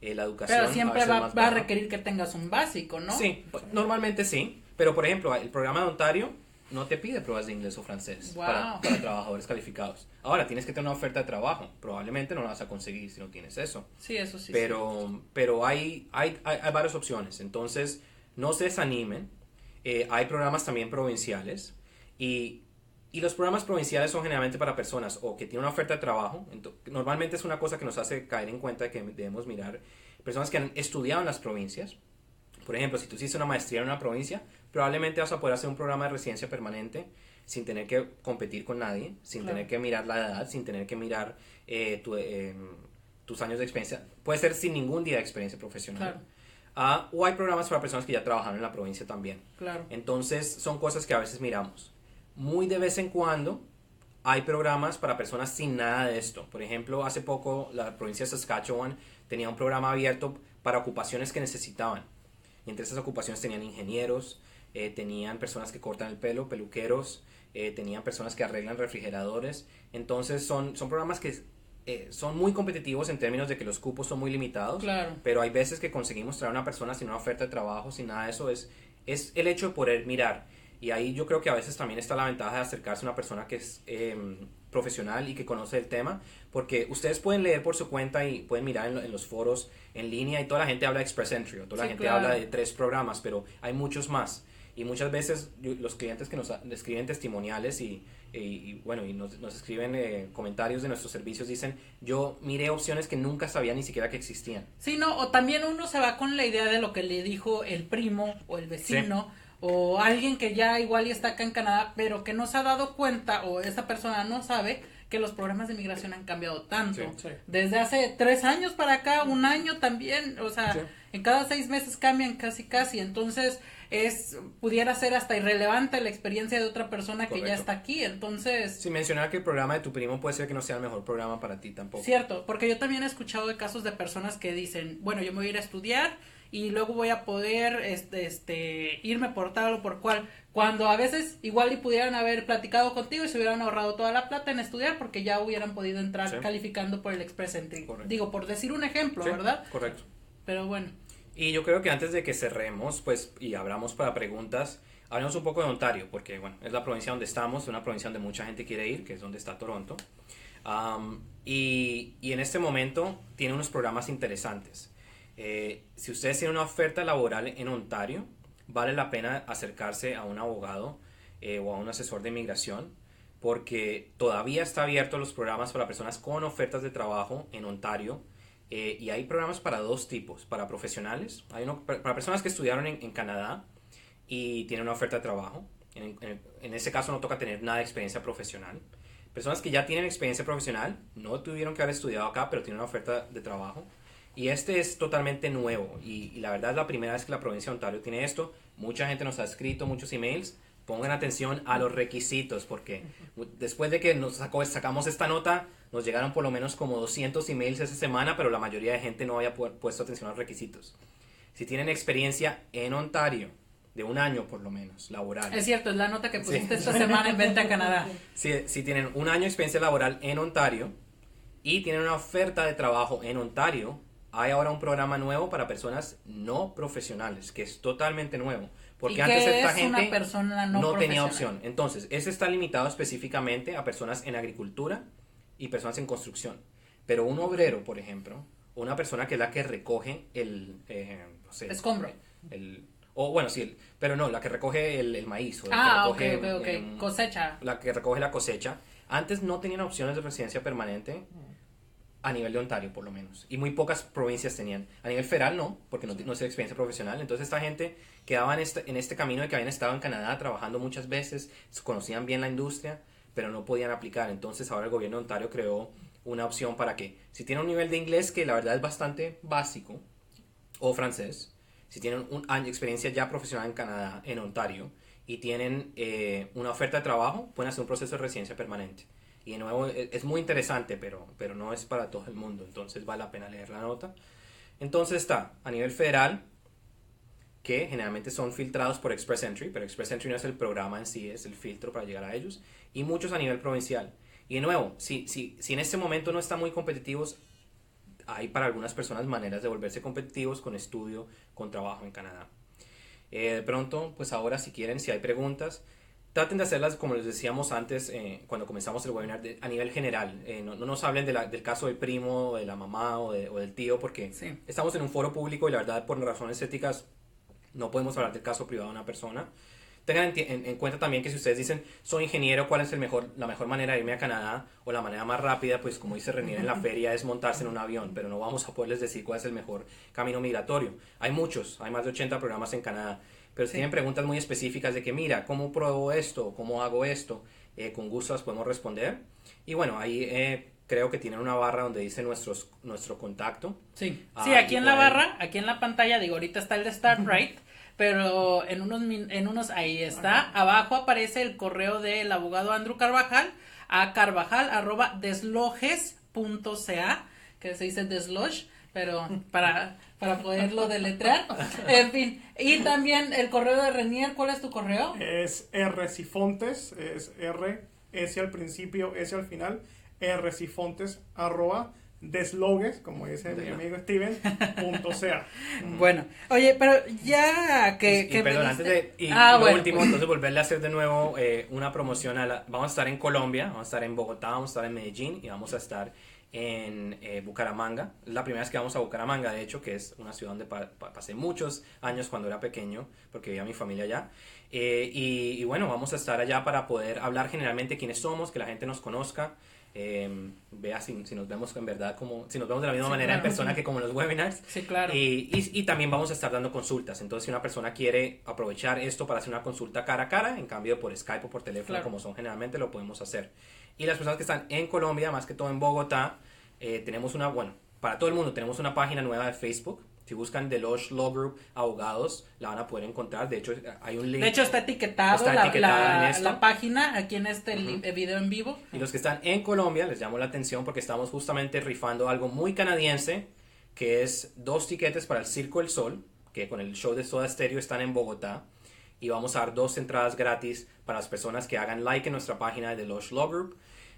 La educación pero siempre va a requerir que tengas un básico, ¿no? Sí, normalmente sí, pero por ejemplo, el programa de Ontario no te pide pruebas de inglés o francés para trabajadores calificados. Ahora, tienes que tener una oferta de trabajo. Probablemente no la vas a conseguir si no tienes eso. Sí, eso sí. Pero hay varias opciones. Entonces, no se desanimen. Hay programas también provinciales. Y los programas provinciales son generalmente para personas o que tienen una oferta de trabajo. Normalmente es una cosa que nos hace caer en cuenta que debemos mirar. Personas que han estudiado en las provincias. Por ejemplo, si tú hiciste una maestría en una provincia, probablemente vas a poder hacer un programa de residencia permanente sin tener que competir con nadie, sin tener que mirar la edad, sin tener que mirar tus años de experiencia. Puede ser sin ningún día de experiencia profesional. O hay programas para personas que ya trabajaron en la provincia también. Entonces, son cosas que a veces miramos. Muy de vez en cuando hay programas para personas sin nada de esto. Por ejemplo, hace poco la provincia de Saskatchewan tenía un programa abierto para ocupaciones que necesitaban. Y entre esas ocupaciones tenían ingenieros, tenían personas que cortan el pelo, peluqueros, tenían personas que arreglan refrigeradores. Entonces son programas que son muy competitivos en términos de que los cupos son muy limitados. Pero hay veces que conseguimos traer a una persona sin una oferta de trabajo, sin nada de eso. Es el hecho de poder mirar. Y ahí yo creo que a veces también está la ventaja de acercarse a una persona que es profesional y que conoce el tema, porque ustedes pueden leer por su cuenta y pueden mirar en los foros en línea y toda la gente habla de Express Entry, o toda la gente habla de 3 programas, pero hay muchos más. Y muchas veces los clientes que nos escriben testimoniales y nos escriben comentarios de nuestros servicios dicen, yo miré opciones que nunca sabía ni siquiera que existían. Sí, no, o también uno se va con la idea de lo que le dijo el primo o el vecino, o alguien que ya igual y está acá en Canadá, pero que no se ha dado cuenta, o esa persona no sabe que los programas de migración han cambiado tanto. Desde hace 3 años para acá, 1 año también, o sea, en cada 6 meses cambian casi, entonces pudiera ser hasta irrelevante la experiencia de otra persona que ya está aquí, entonces... Sin mencionar que el programa de tu primo puede ser que no sea el mejor programa para ti tampoco. Cierto, porque yo también he escuchado de casos de personas que dicen, bueno, yo me voy a ir a estudiar y luego voy a poder irme por tal o por cual, cuando a veces igual y pudieran haber platicado contigo y se hubieran ahorrado toda la plata en estudiar porque ya hubieran podido entrar calificando por el Express Entry. Digo, por decir un ejemplo, ¿verdad? Correcto. Pero bueno. Y yo creo que antes de que cerremos, pues, y abramos para preguntas, hablemos un poco de Ontario, porque, bueno, es la provincia donde estamos, una provincia donde mucha gente quiere ir, que es donde está Toronto. Y en este momento tiene unos programas interesantes. Si ustedes tienen una oferta laboral en Ontario, vale la pena acercarse a un abogado o a un asesor de inmigración, porque todavía está abierto los programas para personas con ofertas de trabajo en Ontario. Y hay programas para dos tipos, para profesionales, hay uno para personas que estudiaron en Canadá y tienen una oferta de trabajo. En ese caso no toca tener nada de experiencia profesional. Personas que ya tienen experiencia profesional, no tuvieron que haber estudiado acá, pero tienen una oferta de trabajo. Y este es totalmente nuevo y la verdad es la primera vez que la provincia de Ontario tiene esto. Mucha gente nos ha escrito muchos emails. Pongan atención a los requisitos, porque después de que sacamos esta nota, nos llegaron por lo menos como 200 emails esa semana, pero la mayoría de gente no había puesto atención a los requisitos. Si tienen experiencia en Ontario, de un año por lo menos, laboral. Es cierto, es la nota que pusiste esta semana en Vente a Canadá. Si tienen un año de experiencia laboral en Ontario y tienen una oferta de trabajo en Ontario, hay ahora un programa nuevo para personas no profesionales, que es totalmente nuevo. Porque antes esta gente una persona no tenía opción. Entonces, ese está limitado específicamente a personas en agricultura y personas en construcción. Pero un obrero, por ejemplo, una persona que es la que recoge el... no sé, escombro. Pero no, la que recoge el maíz. O ok. Cosecha. La que recoge la cosecha. Antes no tenían opciones de residencia permanente a nivel de Ontario, por lo menos. Y muy pocas provincias tenían. A nivel federal no, porque no es experiencia profesional. Entonces esta gente quedaba en este camino de que habían estado en Canadá trabajando muchas veces, conocían bien la industria, pero no podían aplicar. Entonces ahora el gobierno de Ontario creó una opción para que, si tienen un nivel de inglés que la verdad es bastante básico, o francés, si tienen un año de experiencia ya profesional en Canadá, en Ontario, y tienen una oferta de trabajo, pueden hacer un proceso de residencia permanente. Y de nuevo, es muy interesante, pero no es para todo el mundo, entonces vale la pena leer la nota. Entonces está a nivel federal, que generalmente son filtrados por Express Entry, pero Express Entry no es el programa en sí, es el filtro para llegar a ellos, y muchos a nivel provincial. Y de nuevo, si en este momento no están muy competitivos, hay para algunas personas maneras de volverse competitivos con estudio, con trabajo en Canadá. De pronto, pues ahora si quieren, si hay preguntas, traten de hacerlas como les decíamos antes cuando comenzamos el webinar a nivel general. No nos hablen del caso del primo, de la mamá o del tío, porque sí, estamos en un foro público y la verdad por razones éticas no podemos hablar del caso privado de una persona. Tengan en cuenta también que si ustedes dicen soy ingeniero, ¿cuál es la mejor manera de irme a Canadá? O la manera más rápida, pues como dice Renier en la feria, es montarse en un avión, pero no vamos a poderles decir cuál es el mejor camino migratorio. Hay muchos, hay más de 80 programas en Canadá. Pero si tienen preguntas muy específicas de que, mira, ¿cómo pruebo esto? ¿Cómo hago esto? Con gusto las podemos responder. Y bueno, ahí creo que tienen una barra donde dice nuestro contacto. Sí, aquí en la barra, aquí en la pantalla, digo, ahorita está el de StartRight, pero en unos ahí está. Abajo aparece el correo del abogado Andrew Carvajal a carvajal@desloges.ca, que se dice desloge, pero para poderlo deletrear, en fin. Y también el correo de Renier, ¿cuál es tu correo? Es rcifontes, es R, S al principio, S al final, rcifontes@desloges, como dice mi amigo Steven, .ca. Bueno, oye, pero ya que perdón, antes de último, entonces volverle a hacer de nuevo una promoción vamos a estar en Colombia, vamos a estar en Bogotá, vamos a estar en Medellín y vamos a estar en Bucaramanga. Es la primera vez que vamos a Bucaramanga, de hecho, que es una ciudad donde pasé muchos años cuando era pequeño, porque vivía mi familia allá. Y bueno, vamos a estar allá para poder hablar generalmente quiénes somos, que la gente nos conozca, vea si nos vemos en verdad, si nos vemos de la misma manera en persona que como en los webinars. Sí, claro. Y también vamos a estar dando consultas. Entonces, si una persona quiere aprovechar esto para hacer una consulta cara a cara, en cambio por Skype o por teléfono, como son generalmente, lo podemos hacer. Y las personas que están en Colombia, más que todo en Bogotá, tenemos para todo el mundo tenemos una página nueva de Facebook. Si buscan Deloge Law Group Abogados, la van a poder encontrar. De hecho, hay un link. De hecho, está etiquetada la página aquí en este video en vivo. Y los que están en Colombia, les llamo la atención porque estamos justamente rifando algo muy canadiense, que es 2 tiquetes para el Circo del Sol, que con el show de Soda Stereo están en Bogotá. Y vamos a dar 2 entradas gratis para las personas que hagan like en nuestra página de Deloge Law Group,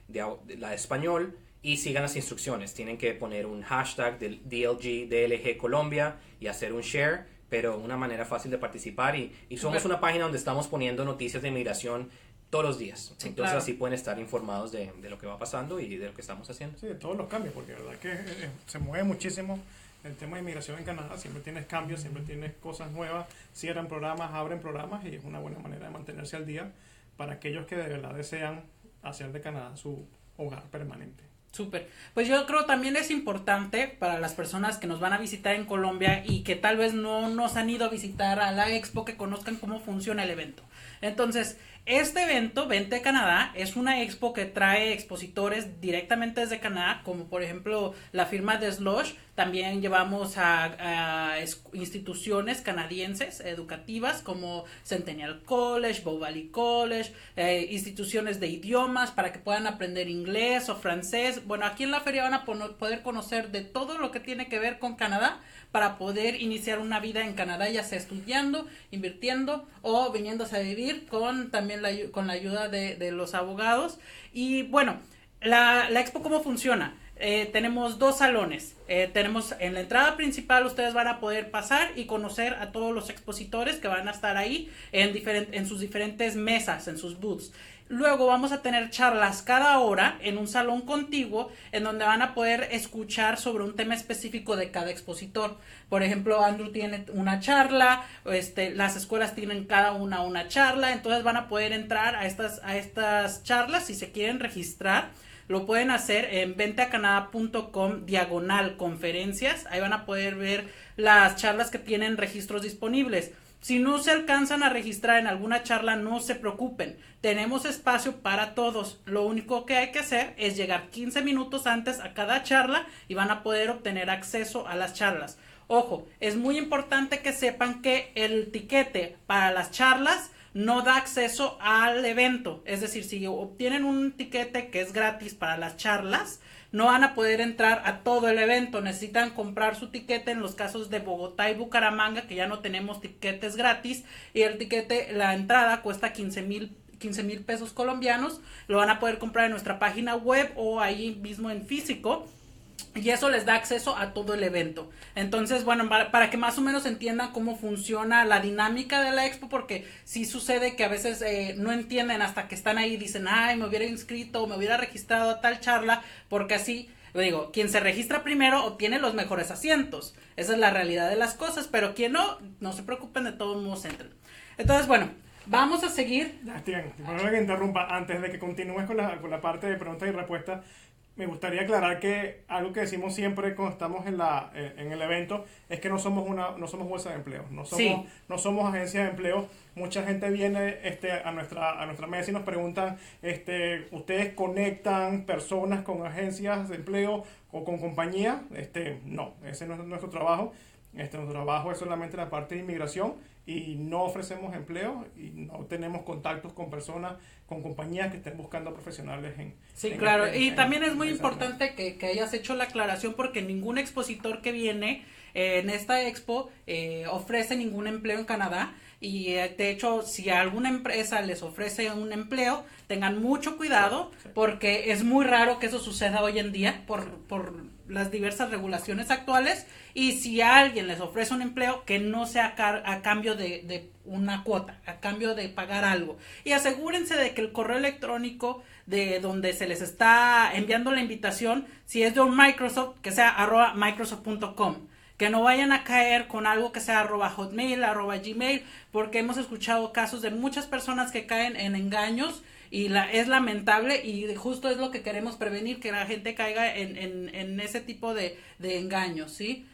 la de español, y sigan las instrucciones. Tienen que poner un hashtag del DLG Colombia y hacer un share, pero una manera fácil de participar. Y somos una página donde estamos poniendo noticias de inmigración todos los días. Sí, entonces claro, así pueden estar informados de lo que va pasando y de lo que estamos haciendo. Sí, de todos los cambios, porque la verdad que se mueve muchísimo. El tema de inmigración en Canadá, siempre tienes cambios, siempre tienes cosas nuevas, cierran programas, abren programas y es una buena manera de mantenerse al día para aquellos que de verdad desean hacer de Canadá su hogar permanente. Súper. Pues yo creo también es importante para las personas que nos van a visitar en Colombia y que tal vez no nos han ido a visitar a la expo, que conozcan cómo funciona el evento. Entonces, este evento, Vente Canadá, es una expo que trae expositores directamente desde Canadá, como por ejemplo la firma de Slush. También llevamos a instituciones canadienses educativas como Centennial College, Bow Valley College, instituciones de idiomas para que puedan aprender inglés o francés. Bueno, aquí en la feria van a poder conocer de todo lo que tiene que ver con Canadá para poder iniciar una vida en Canadá, ya sea estudiando, invirtiendo o viniéndose a vivir con también con la ayuda de los abogados. Y bueno, la expo, ¿cómo funciona? Tenemos 2 salones. Tenemos en la entrada principal, ustedes van a poder pasar y conocer a todos los expositores que van a estar ahí en sus diferentes mesas, en sus booths. Luego vamos a tener charlas cada hora en un salón contiguo en donde van a poder escuchar sobre un tema específico de cada expositor. Por ejemplo, Andrew tiene una charla, las escuelas tienen cada una charla, entonces van a poder entrar a estas charlas. Si se quieren registrar, lo pueden hacer en venteacanada.com/conferencias. Ahí van a poder ver las charlas que tienen registros disponibles. Si no se alcanzan a registrar en alguna charla, no se preocupen. Tenemos espacio para todos. Lo único que hay que hacer es llegar 15 minutos antes a cada charla y van a poder obtener acceso a las charlas. Ojo, es muy importante que sepan que el tiquete para las charlas no da acceso al evento. Es decir, si obtienen un tiquete que es gratis para las charlas, no van a poder entrar a todo el evento. Necesitan comprar su tiquete en los casos de Bogotá y Bucaramanga, que ya no tenemos tiquetes gratis, y el tiquete, la entrada cuesta 15,000 pesos colombianos. Lo van a poder comprar en nuestra página web o ahí mismo en físico. Y eso les da acceso a todo el evento. Entonces, bueno, para que más o menos entiendan cómo funciona la dinámica de la expo, porque sí sucede que a veces no entienden hasta que están ahí y dicen, ay, me hubiera inscrito o me hubiera registrado a tal charla, porque así, digo, quien se registra primero obtiene los mejores asientos. Esa es la realidad de las cosas, pero quien no se preocupen, de todos modos entren. Entonces, bueno, vamos a seguir. Ya, Steven, disculpa que interrumpa. Antes de que continúes con la parte de preguntas y respuestas, me gustaría aclarar que algo que decimos siempre cuando estamos en el evento es que no somos bolsa de empleo, no somos agencia de empleo. Mucha gente viene a nuestra mesa y nos preguntan, ¿ustedes conectan personas con agencias de empleo o con compañías? No, ese no es nuestro trabajo. Nuestro trabajo es solamente la parte de inmigración y no ofrecemos empleo y no tenemos contactos con personas, con compañías que estén buscando profesionales claro, y también es muy importante que hayas hecho la aclaración, porque ningún expositor que viene en esta expo ofrece ningún empleo en Canadá. Y de hecho, si alguna empresa les ofrece un empleo, tengan mucho cuidado, porque es muy raro que eso suceda hoy en día por las diversas regulaciones actuales. Y si alguien les ofrece un empleo, que no sea a cambio de una cuota, a cambio de pagar algo. Y asegúrense de que el correo electrónico de donde se les está enviando la invitación, si es de un Microsoft, que sea @microsoft.com. Que no vayan a caer con algo que sea @hotmail, @gmail, porque hemos escuchado casos de muchas personas que caen en engaños y es lamentable, y justo es lo que queremos prevenir, que la gente caiga en ese tipo de engaños, ¿sí?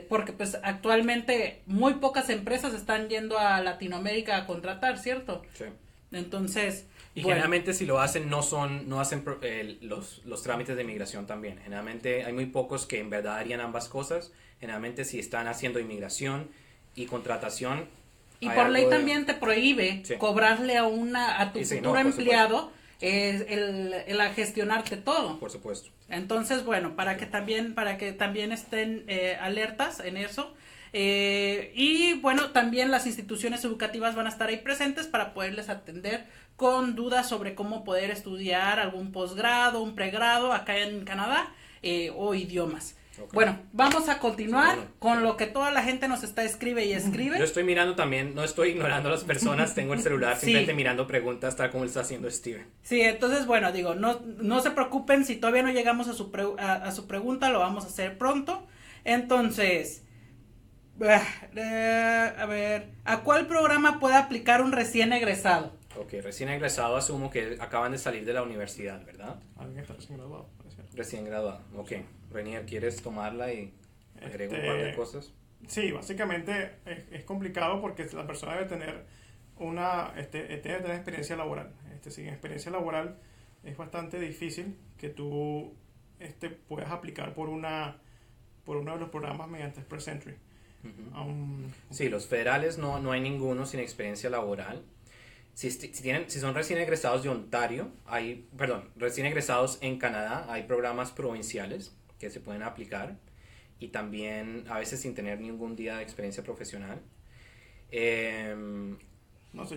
Porque pues actualmente muy pocas empresas están yendo a Latinoamérica a contratar, ¿cierto? Sí. Entonces, y generalmente si lo hacen, no hacen los trámites de inmigración también. Generalmente hay muy pocos que en verdad harían ambas cosas. Generalmente si están haciendo inmigración y contratación. Y por ley también te prohíbe cobrarle a tu futuro empleado el gestionarte todo. Por supuesto. Entonces, bueno, para que también estén alertas en eso. Y bueno, también las instituciones educativas van a estar ahí presentes para poderles atender con dudas sobre cómo poder estudiar algún posgrado, un pregrado acá en Canadá, o idiomas. Okay. Bueno, vamos a continuar con lo que toda la gente nos escribe y escribe. Yo estoy mirando también, no estoy ignorando a las personas, tengo el celular simplemente mirando preguntas tal como lo está haciendo Steven. Sí, entonces bueno, digo, no se preocupen si todavía no llegamos a su pregunta, lo vamos a hacer pronto. Entonces, a ver, ¿a cuál programa puede aplicar un recién egresado? Ok, recién egresado asumo que acaban de salir de la universidad, ¿verdad? Alguien está recién graduado, parece. Recién graduado, ok. Renier, ¿quieres tomarla y agrego un par de cosas? Sí, básicamente es complicado porque la persona debe tener debe tener experiencia laboral. Sin experiencia laboral es bastante difícil que tú puedas aplicar por uno de los programas mediante Express Entry. Sí, los federales no hay ninguno sin experiencia laboral. Si son recién egresados de Ontario, recién egresados en Canadá, hay programas provinciales que se pueden aplicar y también a veces sin tener ningún día de experiencia profesional.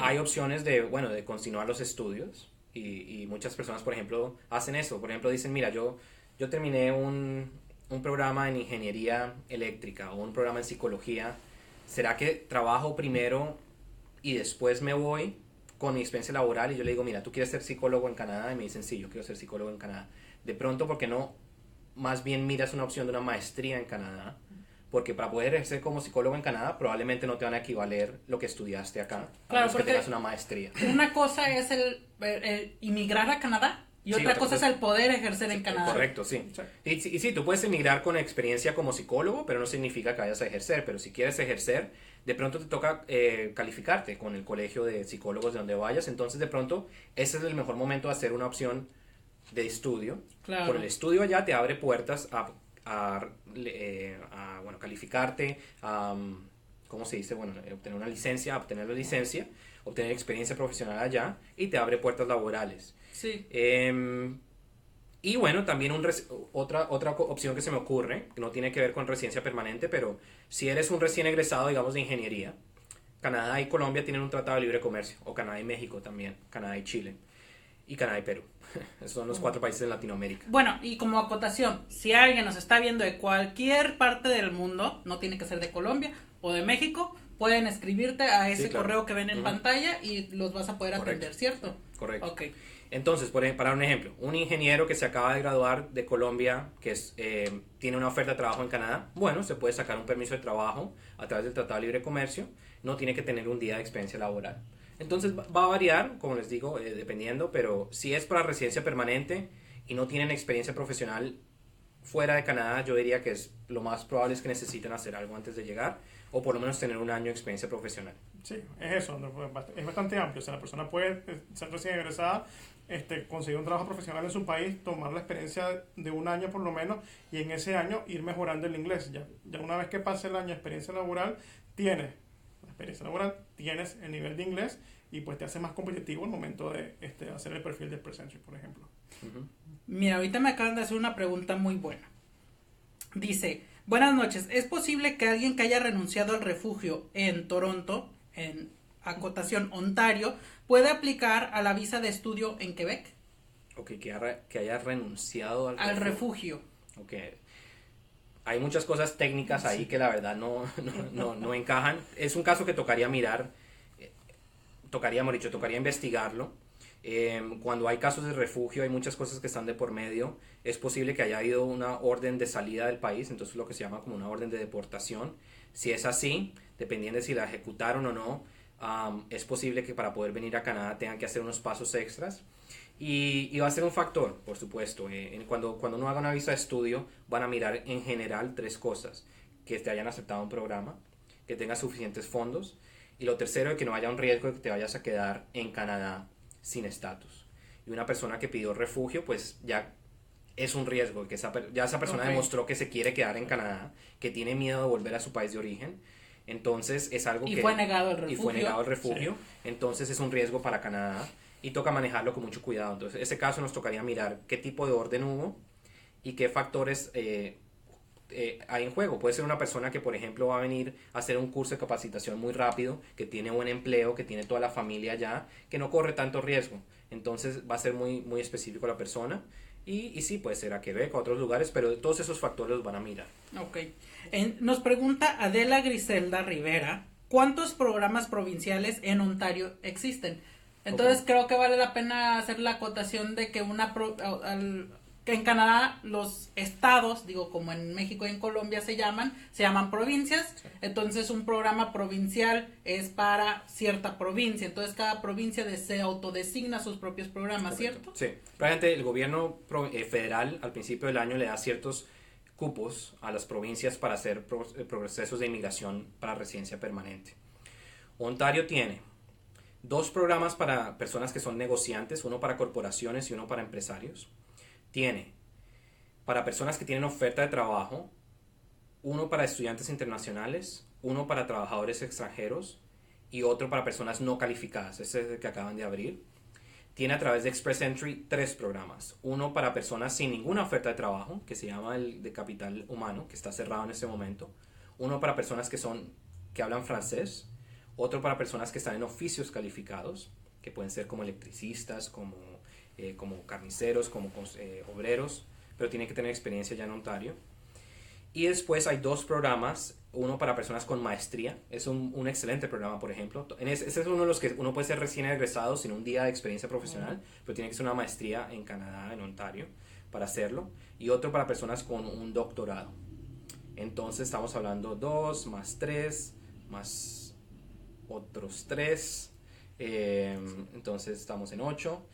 Hay opciones de continuar los estudios y muchas personas, por ejemplo, hacen eso. Por ejemplo, dicen, mira, yo terminé un programa en ingeniería eléctrica o un programa en psicología. ¿Será que trabajo primero y después me voy con mi experiencia laboral? Y yo le digo, mira, ¿tú quieres ser psicólogo en Canadá? Y me dicen, sí, yo quiero ser psicólogo en Canadá. De pronto, ¿por qué no más bien miras una opción de una maestría en Canadá? Porque para poder ejercer como psicólogo en Canadá probablemente no te van a equivaler lo que estudiaste acá. Claro, porque tengas una maestría. Una cosa es el inmigrar a Canadá y otra cosa es el poder ejercer en Canadá. Correcto, sí. Y sí, tú puedes emigrar con experiencia como psicólogo, pero no significa que vayas a ejercer. Pero si quieres ejercer, de pronto te toca calificarte con el colegio de psicólogos de donde vayas. Entonces, de pronto, ese es el mejor momento de hacer una opción de estudio. Claro. Por el estudio allá te abre puertas a calificarte, ¿cómo se dice? Obtener una licencia, obtener la licencia, obtener experiencia profesional allá y te abre puertas laborales. Sí. Y bueno, también otra opción que se me ocurre, que no tiene que ver con residencia permanente, pero si eres un recién egresado, digamos, de ingeniería, Canadá y Colombia tienen un tratado de libre comercio, o Canadá y México también, Canadá y Chile, y Canadá y Perú. Esos son los 4 países en Latinoamérica. Bueno, y como acotación, si alguien nos está viendo de cualquier parte del mundo, no tiene que ser de Colombia o de México, pueden escribirte a ese correo que ven en pantalla y los vas a poder atender, ¿cierto? Correcto. Okay. Entonces, para un ejemplo, un ingeniero que se acaba de graduar de Colombia, que tiene una oferta de trabajo en Canadá, bueno, se puede sacar un permiso de trabajo a través del Tratado de Libre Comercio, no tiene que tener un día de experiencia laboral. Entonces va a variar, como les digo, dependiendo, pero si es para residencia permanente y no tienen experiencia profesional fuera de Canadá, yo diría que lo más probable es que necesiten hacer algo antes de llegar, o por lo menos tener un año de experiencia profesional. Sí, es eso, es bastante amplio. O sea, la persona puede ser recién egresada, conseguir un trabajo profesional en su país, tomar la experiencia de un año por lo menos, y en ese año ir mejorando el inglés. Ya una vez que pase el año de experiencia laboral, tienes el nivel de inglés y pues te hace más competitivo al momento de hacer el perfil de Express Entry, por ejemplo. Uh-huh. Mira, ahorita me acaban de hacer una pregunta muy buena. Dice, buenas noches, ¿es posible que alguien que haya renunciado al refugio en Toronto, en acotación Ontario, pueda aplicar a la visa de estudio en Quebec? Ok, que haya renunciado al refugio. Ok. Hay muchas cosas técnicas ahí que la verdad no encajan. Es un caso que tocaría mirar, tocaría investigarlo. Cuando hay casos de refugio hay muchas cosas que están de por medio. Es posible que haya habido una orden de salida del país, entonces lo que se llama como una orden de deportación. Si es así, dependiendo de si la ejecutaron o no, es posible que para poder venir a Canadá tengan que hacer unos pasos extras. Y va a ser un factor, por supuesto. Cuando uno haga una visa de estudio, van a mirar en general 3 cosas. Que te hayan aceptado un programa, que tengas suficientes fondos, y lo tercero es que no haya un riesgo de que te vayas a quedar en Canadá sin estatus. Y una persona que pidió refugio, pues ya es un riesgo, que esa persona demostró que se quiere quedar en Canadá, que tiene miedo de volver a su país de origen. Entonces es algo fue negado el refugio. Y fue negado el refugio. Sí. Entonces es un riesgo para Canadá. Y toca manejarlo con mucho cuidado. Entonces, en ese caso nos tocaría mirar qué tipo de orden hubo y qué factores hay en juego. Puede ser una persona que, por ejemplo, va a venir a hacer un curso de capacitación muy rápido, que tiene buen empleo, que tiene toda la familia allá, que no corre tanto riesgo. Entonces, va a ser muy, muy específico la persona. Y sí, puede ser a Quebec o a otros lugares, pero todos esos factores los van a mirar. Ok. Nos pregunta Adela Griselda Rivera, ¿cuántos programas provinciales en Ontario existen? Entonces creo que vale la pena hacer la acotación de que que en Canadá los estados, digo como en México y en Colombia se llaman provincias, sí. Entonces un programa provincial es para cierta provincia, entonces cada provincia se autodesigna sus propios programas, correcto. ¿Cierto? Sí, realmente el gobierno federal al principio del año le da ciertos cupos a las provincias para hacer procesos de inmigración para residencia permanente. Ontario tiene 2 programas para personas que son negociantes, uno para corporaciones y uno para empresarios. Tiene para personas que tienen oferta de trabajo, uno para estudiantes internacionales, uno para trabajadores extranjeros y otro para personas no calificadas. Ese es el que acaban de abrir. Tiene a través de Express Entry 3 programas. Uno para personas sin ninguna oferta de trabajo, que se llama el de capital humano, que está cerrado en este momento. Uno para personas que hablan francés. Otro para personas que están en oficios calificados, que pueden ser como electricistas, como carniceros, como obreros, pero tienen que tener experiencia ya en Ontario. Y después hay 2 programas, uno para personas con maestría, es un excelente programa, por ejemplo. Ese es uno de los que uno puede ser recién egresado sin un día de experiencia profesional, pero tiene que ser una maestría en Canadá, en Ontario, para hacerlo. Y otro para personas con un doctorado. Entonces estamos hablando 2 más 3 más otros 3, entonces estamos en 8,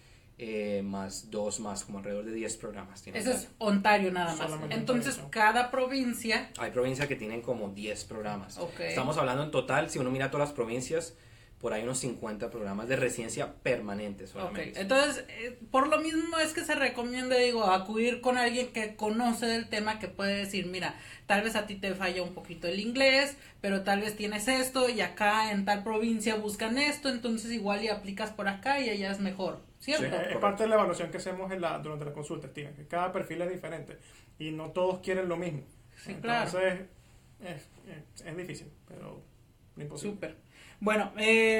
más 2 más, como alrededor de 10 programas. Eso es Ontario nada más. Entonces cada provincia... Hay provincias que tienen como 10 programas. Okay. Estamos hablando en total, si uno mira todas las provincias, por ahí unos 50 programas de residencia permanente solamente. Okay. Entonces, por lo mismo es que se recomienda, acudir con alguien que conoce del tema, que puede decir, mira, tal vez a ti te falla un poquito el inglés, pero tal vez tienes esto y acá en tal provincia buscan esto, entonces igual y aplicas por acá y allá es mejor, ¿cierto? Sí, es parte de la evaluación que hacemos durante la consulta, Steven, que cada perfil es diferente y no todos quieren lo mismo. Sí, entonces, claro. Es difícil, pero no imposible. Súper. Bueno,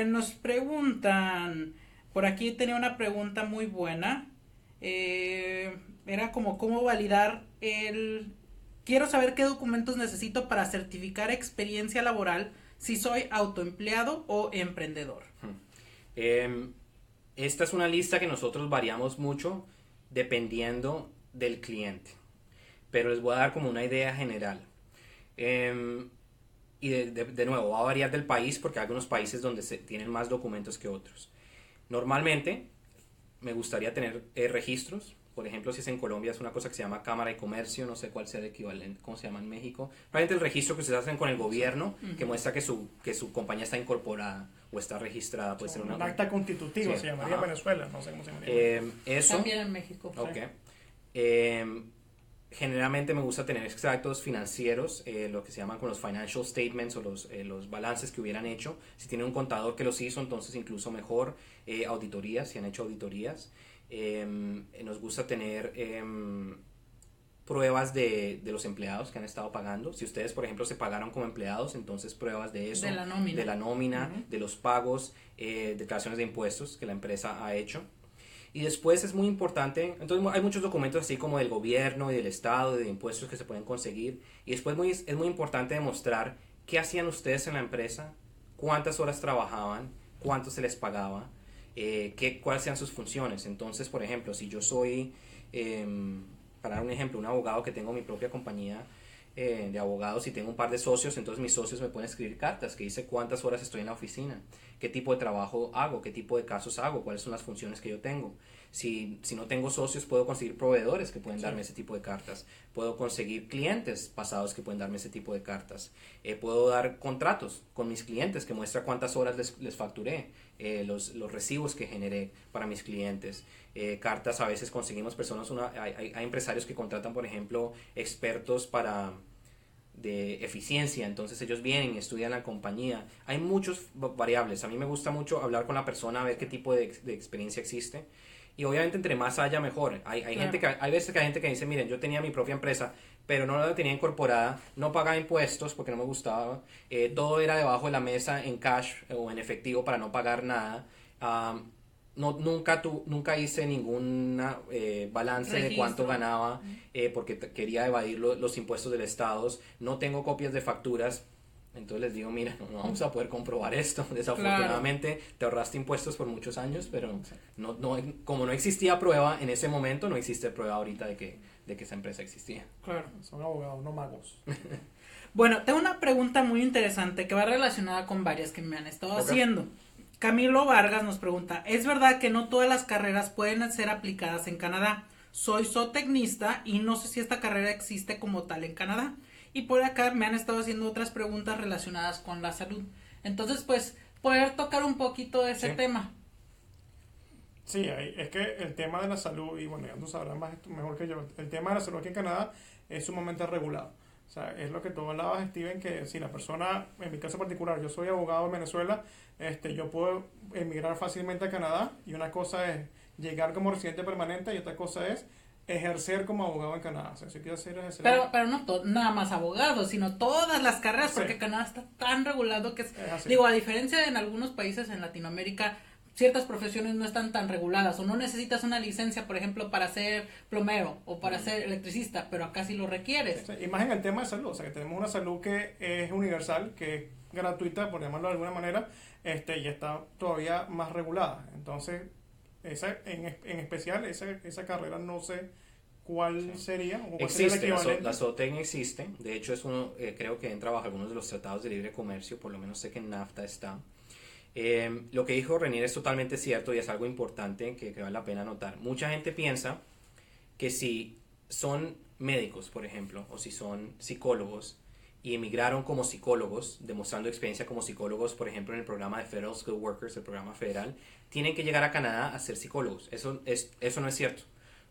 nos preguntan, por aquí tenía una pregunta muy buena, era como cómo validar quiero saber qué documentos necesito para certificar experiencia laboral si soy autoempleado o emprendedor. Esta es una lista que nosotros variamos mucho dependiendo del cliente, pero les voy a dar como una idea general. Y de nuevo, va a variar del país porque hay algunos países donde se tienen más documentos que otros. Normalmente, me gustaría tener registros. Por ejemplo, si es en Colombia, es una cosa que se llama Cámara de Comercio, no sé cuál sea el equivalente, cómo se llama en México. Realmente el registro que ustedes hacen con el gobierno, que muestra que su compañía está incorporada o está registrada. Puede ser un acta constitutiva, sí, se llamaría en Venezuela, no sé cómo se llamaría. Eso. También en México. Ok. Generalmente me gusta tener extractos financieros, lo que se llaman con los financial statements o los balances que hubieran hecho. Si tienen un contador que los hizo, entonces incluso mejor. Auditorías, si han hecho auditorías. Nos gusta tener pruebas de los empleados que han estado pagando. Si ustedes, por ejemplo, se pagaron como empleados, entonces pruebas de eso. De la nómina. De los pagos, declaraciones de impuestos que la empresa ha hecho. Y después es muy importante, entonces hay muchos documentos así como del gobierno y del estado, de impuestos que se pueden conseguir. Y después es muy importante demostrar qué hacían ustedes en la empresa, cuántas horas trabajaban, cuánto se les pagaba, cuáles sean sus funciones. Entonces, por ejemplo, si yo soy, para dar un ejemplo, un abogado que tengo mi propia compañía de abogados y tengo un par de socios, entonces mis socios me pueden escribir cartas que dice cuántas horas estoy en la oficina, qué tipo de trabajo hago, qué tipo de casos hago, cuáles son las funciones que yo tengo. Si no tengo socios, puedo conseguir proveedores que pueden darme ese tipo de cartas, puedo conseguir clientes pasados que pueden darme ese tipo de cartas, puedo dar contratos con mis clientes que muestra cuántas horas les facturé, los recibos que generé para mis clientes, cartas. A veces conseguimos personas, hay empresarios que contratan, por ejemplo, expertos de eficiencia, entonces ellos vienen y estudian la compañía. Hay muchos variables. A mí me gusta mucho hablar con la persona, ver qué tipo de experiencia existe, y obviamente entre más haya mejor. Hay veces que hay gente que dice, miren, yo tenía mi propia empresa, pero no la tenía incorporada, no pagaba impuestos porque no me gustaba, todo era debajo de la mesa en cash o en efectivo para no pagar nada. Nunca hice ningún balance de cuánto ganaba porque quería evadir los impuestos del Estado. No tengo copias de facturas. Entonces les digo, mira, no vamos a poder comprobar esto. Desafortunadamente te ahorraste impuestos por muchos años, pero como no existía prueba en ese momento, no existe prueba ahorita de que esa empresa existía. Claro, son abogados, no magos. Bueno, tengo una pregunta muy interesante que va relacionada con varias que me han estado haciendo. Camilo Vargas nos pregunta, ¿es verdad que no todas las carreras pueden ser aplicadas en Canadá? Soy zootecnista y no sé si esta carrera existe como tal en Canadá. Y por acá me han estado haciendo otras preguntas relacionadas con la salud. Entonces, pues, poder tocar un poquito de ese tema. Sí, es que el tema de la salud, y bueno, ya tú sabrás mejor que yo, el tema de la salud aquí en Canadá es sumamente regulado. O sea, es lo que tú hablabas, Steven, que si la persona, en mi caso particular, yo soy abogado en Venezuela, yo puedo emigrar fácilmente a Canadá, y una cosa es llegar como residente permanente y otra cosa es ejercer como abogado en Canadá. O sea, si quieres ejercer pero no nada más abogados, sino todas las carreras, porque Canadá está tan regulado que digo, a diferencia de en algunos países en Latinoamérica, ciertas profesiones no están tan reguladas, o no necesitas una licencia, por ejemplo, para ser plomero o para ser electricista, pero acá sí lo requieres. Y más en el tema de salud, o sea, que tenemos una salud que es universal, que es gratuita, por llamarlo de alguna manera, y está todavía más regulada. Entonces, en especial, esa carrera no sé cuál sería. O cuál existe, sería el la zootecnia existe. De hecho, es uno, creo que entra bajo algunos de los tratados de libre comercio, por lo menos sé que en NAFTA está. Lo que dijo Renier es totalmente cierto y es algo importante que vale la pena notar. Mucha gente piensa que si son médicos, por ejemplo, o si son psicólogos, y emigraron como psicólogos, demostrando experiencia como psicólogos, por ejemplo, en el programa de Federal Skilled Workers, el programa federal, tienen que llegar a Canadá a ser psicólogos. Eso no es cierto.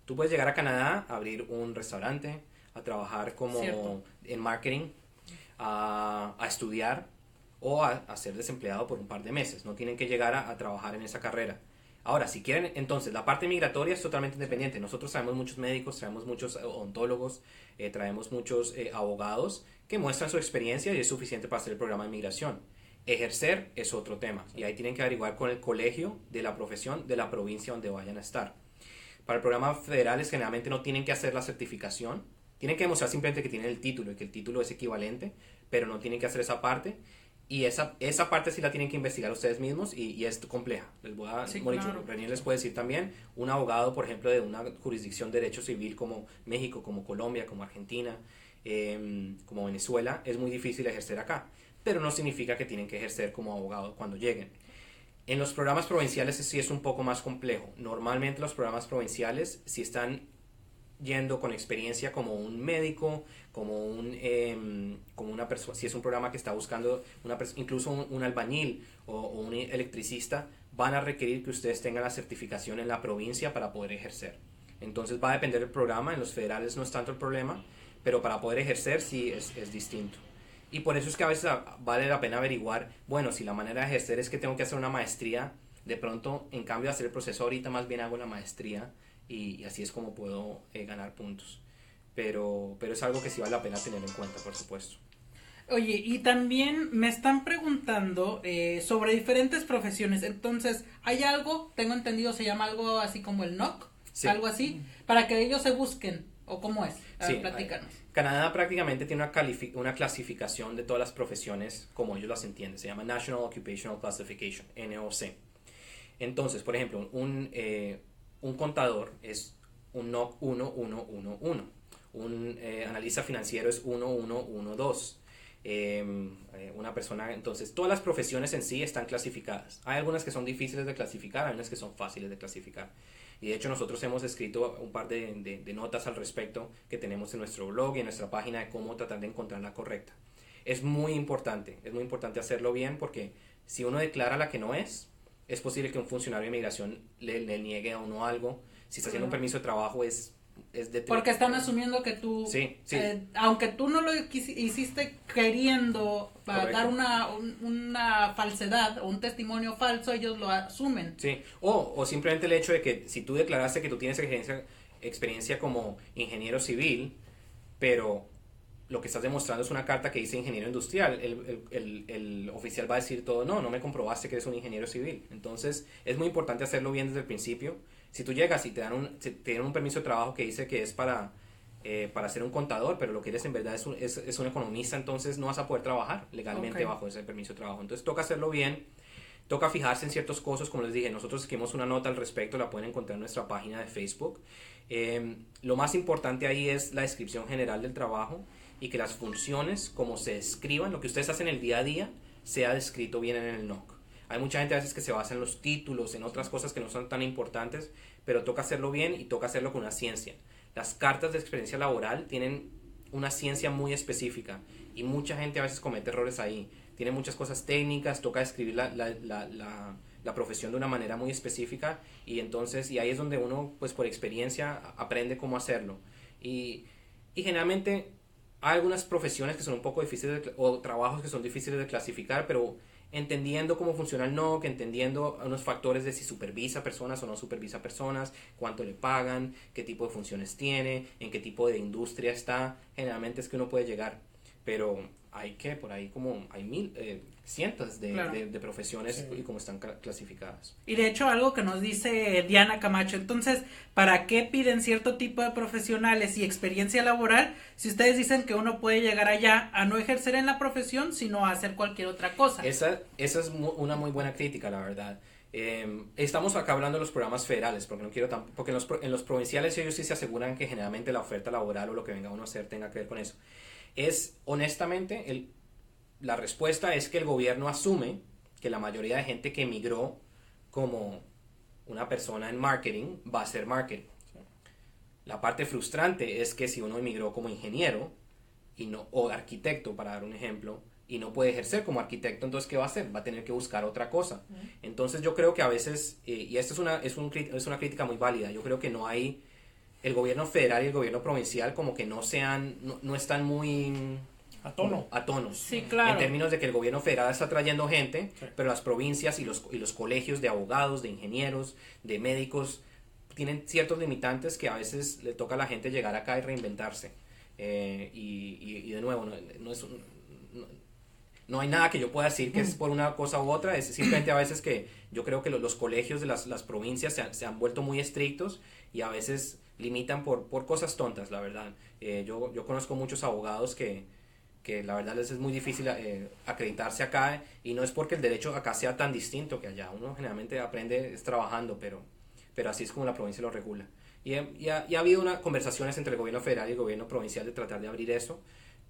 Tú puedes llegar a Canadá a abrir un restaurante, a trabajar como en marketing, a estudiar o a ser desempleado por un par de meses. No tienen que llegar a trabajar en esa carrera. Ahora, si quieren, entonces, la parte migratoria es totalmente independiente. Nosotros traemos muchos médicos, traemos muchos odontólogos, traemos muchos abogados que muestran su experiencia y es suficiente para hacer el programa de migración. Ejercer es otro tema y ahí tienen que averiguar con el colegio de la profesión de la provincia donde vayan a estar. Para el programa federales generalmente no tienen que hacer la certificación, tienen que demostrar simplemente que tienen el título y que el título es equivalente, pero no tienen que hacer esa parte. Y esa parte sí la tienen que investigar ustedes mismos y es compleja. Les voy a claro. Renier les puede decir también, un abogado, por ejemplo, de una jurisdicción de derecho civil como México, como Colombia, como Argentina, como Venezuela, es muy difícil ejercer acá. Pero no significa que tienen que ejercer como abogado cuando lleguen. En los programas provinciales sí es un poco más complejo. Normalmente los programas provinciales sí están yendo con experiencia como un médico, como una persona, si es un programa que está buscando incluso un albañil o un electricista, van a requerir que ustedes tengan la certificación en la provincia para poder ejercer. Entonces va a depender del programa. En los federales no es tanto el problema, pero para poder ejercer sí es distinto. Y por eso es que a veces vale la pena averiguar, bueno, si la manera de ejercer es que tengo que hacer una maestría, de pronto, en cambio de hacer el proceso ahorita, más bien hago la maestría y así es como puedo ganar puntos. Pero es algo que sí vale la pena tener en cuenta, por supuesto. Oye, y también me están preguntando sobre diferentes profesiones. Entonces, ¿hay algo, tengo entendido, se llama algo así como el NOC? Sí. Algo así, para que ellos se busquen, ¿o cómo es? A ver, platícanos. Canadá prácticamente tiene una clasificación de todas las profesiones como ellos las entienden. Se llama National Occupational Classification, NOC. Entonces, por ejemplo, un contador es un NOC 1111. Un analista financiero es 1112. Una persona, entonces todas las profesiones en sí están clasificadas. Hay algunas que son difíciles de clasificar, hay unas que son fáciles de clasificar. Y de hecho nosotros hemos escrito un par de notas al respecto que tenemos en nuestro blog y en nuestra página de cómo tratar de encontrar la correcta. Es muy importante hacerlo bien, porque si uno declara la que no es posible que un funcionario de inmigración le niegue a uno algo. Si está haciendo un permiso de trabajo es porque están asumiendo que tú, sí. Aunque tú no lo hiciste queriendo dar una falsedad o un testimonio falso, ellos lo asumen. Sí, o simplemente el hecho de que si tú declaraste que tú tienes experiencia como ingeniero civil, pero lo que estás demostrando es una carta que dice ingeniero industrial, el oficial va a decir todo, no me comprobaste que eres un ingeniero civil. Entonces es muy importante hacerlo bien desde el principio. Si tú llegas y te dan un permiso de trabajo que dice que es para para ser un contador, pero lo que eres en verdad es un economista, entonces no vas a poder trabajar legalmente bajo ese permiso de trabajo. Entonces toca hacerlo bien, toca fijarse en ciertas cosas, como les dije, nosotros escribimos una nota al respecto, la pueden encontrar en nuestra página de Facebook. Lo más importante ahí es la descripción general del trabajo y que las funciones, como se escriban, lo que ustedes hacen el día a día, sea descrito bien en el NOC. Hay mucha gente a veces que se basa en los títulos, en otras cosas que no son tan importantes, pero toca hacerlo bien y toca hacerlo con una ciencia. Las cartas de experiencia laboral tienen una ciencia muy específica y mucha gente a veces comete errores ahí. Tiene muchas cosas técnicas, toca escribir la profesión de una manera muy específica y ahí es donde uno, pues por experiencia, aprende cómo hacerlo. Y generalmente hay algunas profesiones que son un poco difíciles o trabajos que son difíciles de clasificar, pero entendiendo cómo funciona el NOC, entendiendo unos factores de si supervisa personas o no supervisa personas, cuánto le pagan, qué tipo de funciones tiene, en qué tipo de industria está, generalmente es que uno puede llegar, pero hay por ahí como hay cientos de profesiones y cómo están clasificadas. Y de hecho algo que nos dice Diana Camacho, entonces, ¿para qué piden cierto tipo de profesionales y experiencia laboral si ustedes dicen que uno puede llegar allá a no ejercer en la profesión, sino a hacer cualquier otra cosa? Esa es una muy buena crítica, la verdad. Estamos acá hablando de los programas federales, porque en los provinciales ellos sí se aseguran que generalmente la oferta laboral o lo que venga uno a hacer tenga que ver con eso. Honestamente, la respuesta es que el gobierno asume que la mayoría de gente que emigró como una persona en marketing va a hacer marketing. Sí. La parte frustrante es que si uno emigró como ingeniero o arquitecto, para dar un ejemplo, y no puede ejercer como arquitecto, entonces ¿qué va a hacer? Va a tener que buscar otra cosa. Entonces yo creo que a veces, y esto es una crítica muy válida, yo creo que no hay... El gobierno federal y el gobierno provincial como que no están muy a tono. Sí, claro. En términos de que el gobierno federal está trayendo gente, sí, pero las provincias y los colegios de abogados, de ingenieros, de médicos, tienen ciertos limitantes que a veces le toca a la gente llegar acá y reinventarse. Y de nuevo, no hay nada que yo pueda decir que es por una cosa u otra, es simplemente a veces que yo creo que los colegios de las provincias se han vuelto muy estrictos y a veces limitan por cosas tontas, la verdad. Yo conozco muchos abogados que la verdad les es muy difícil acreditarse acá, y no es porque el derecho acá sea tan distinto que allá. Uno generalmente aprende trabajando, pero así es como la provincia lo regula. Y ha habido conversaciones entre el gobierno federal y el gobierno provincial de tratar de abrir eso,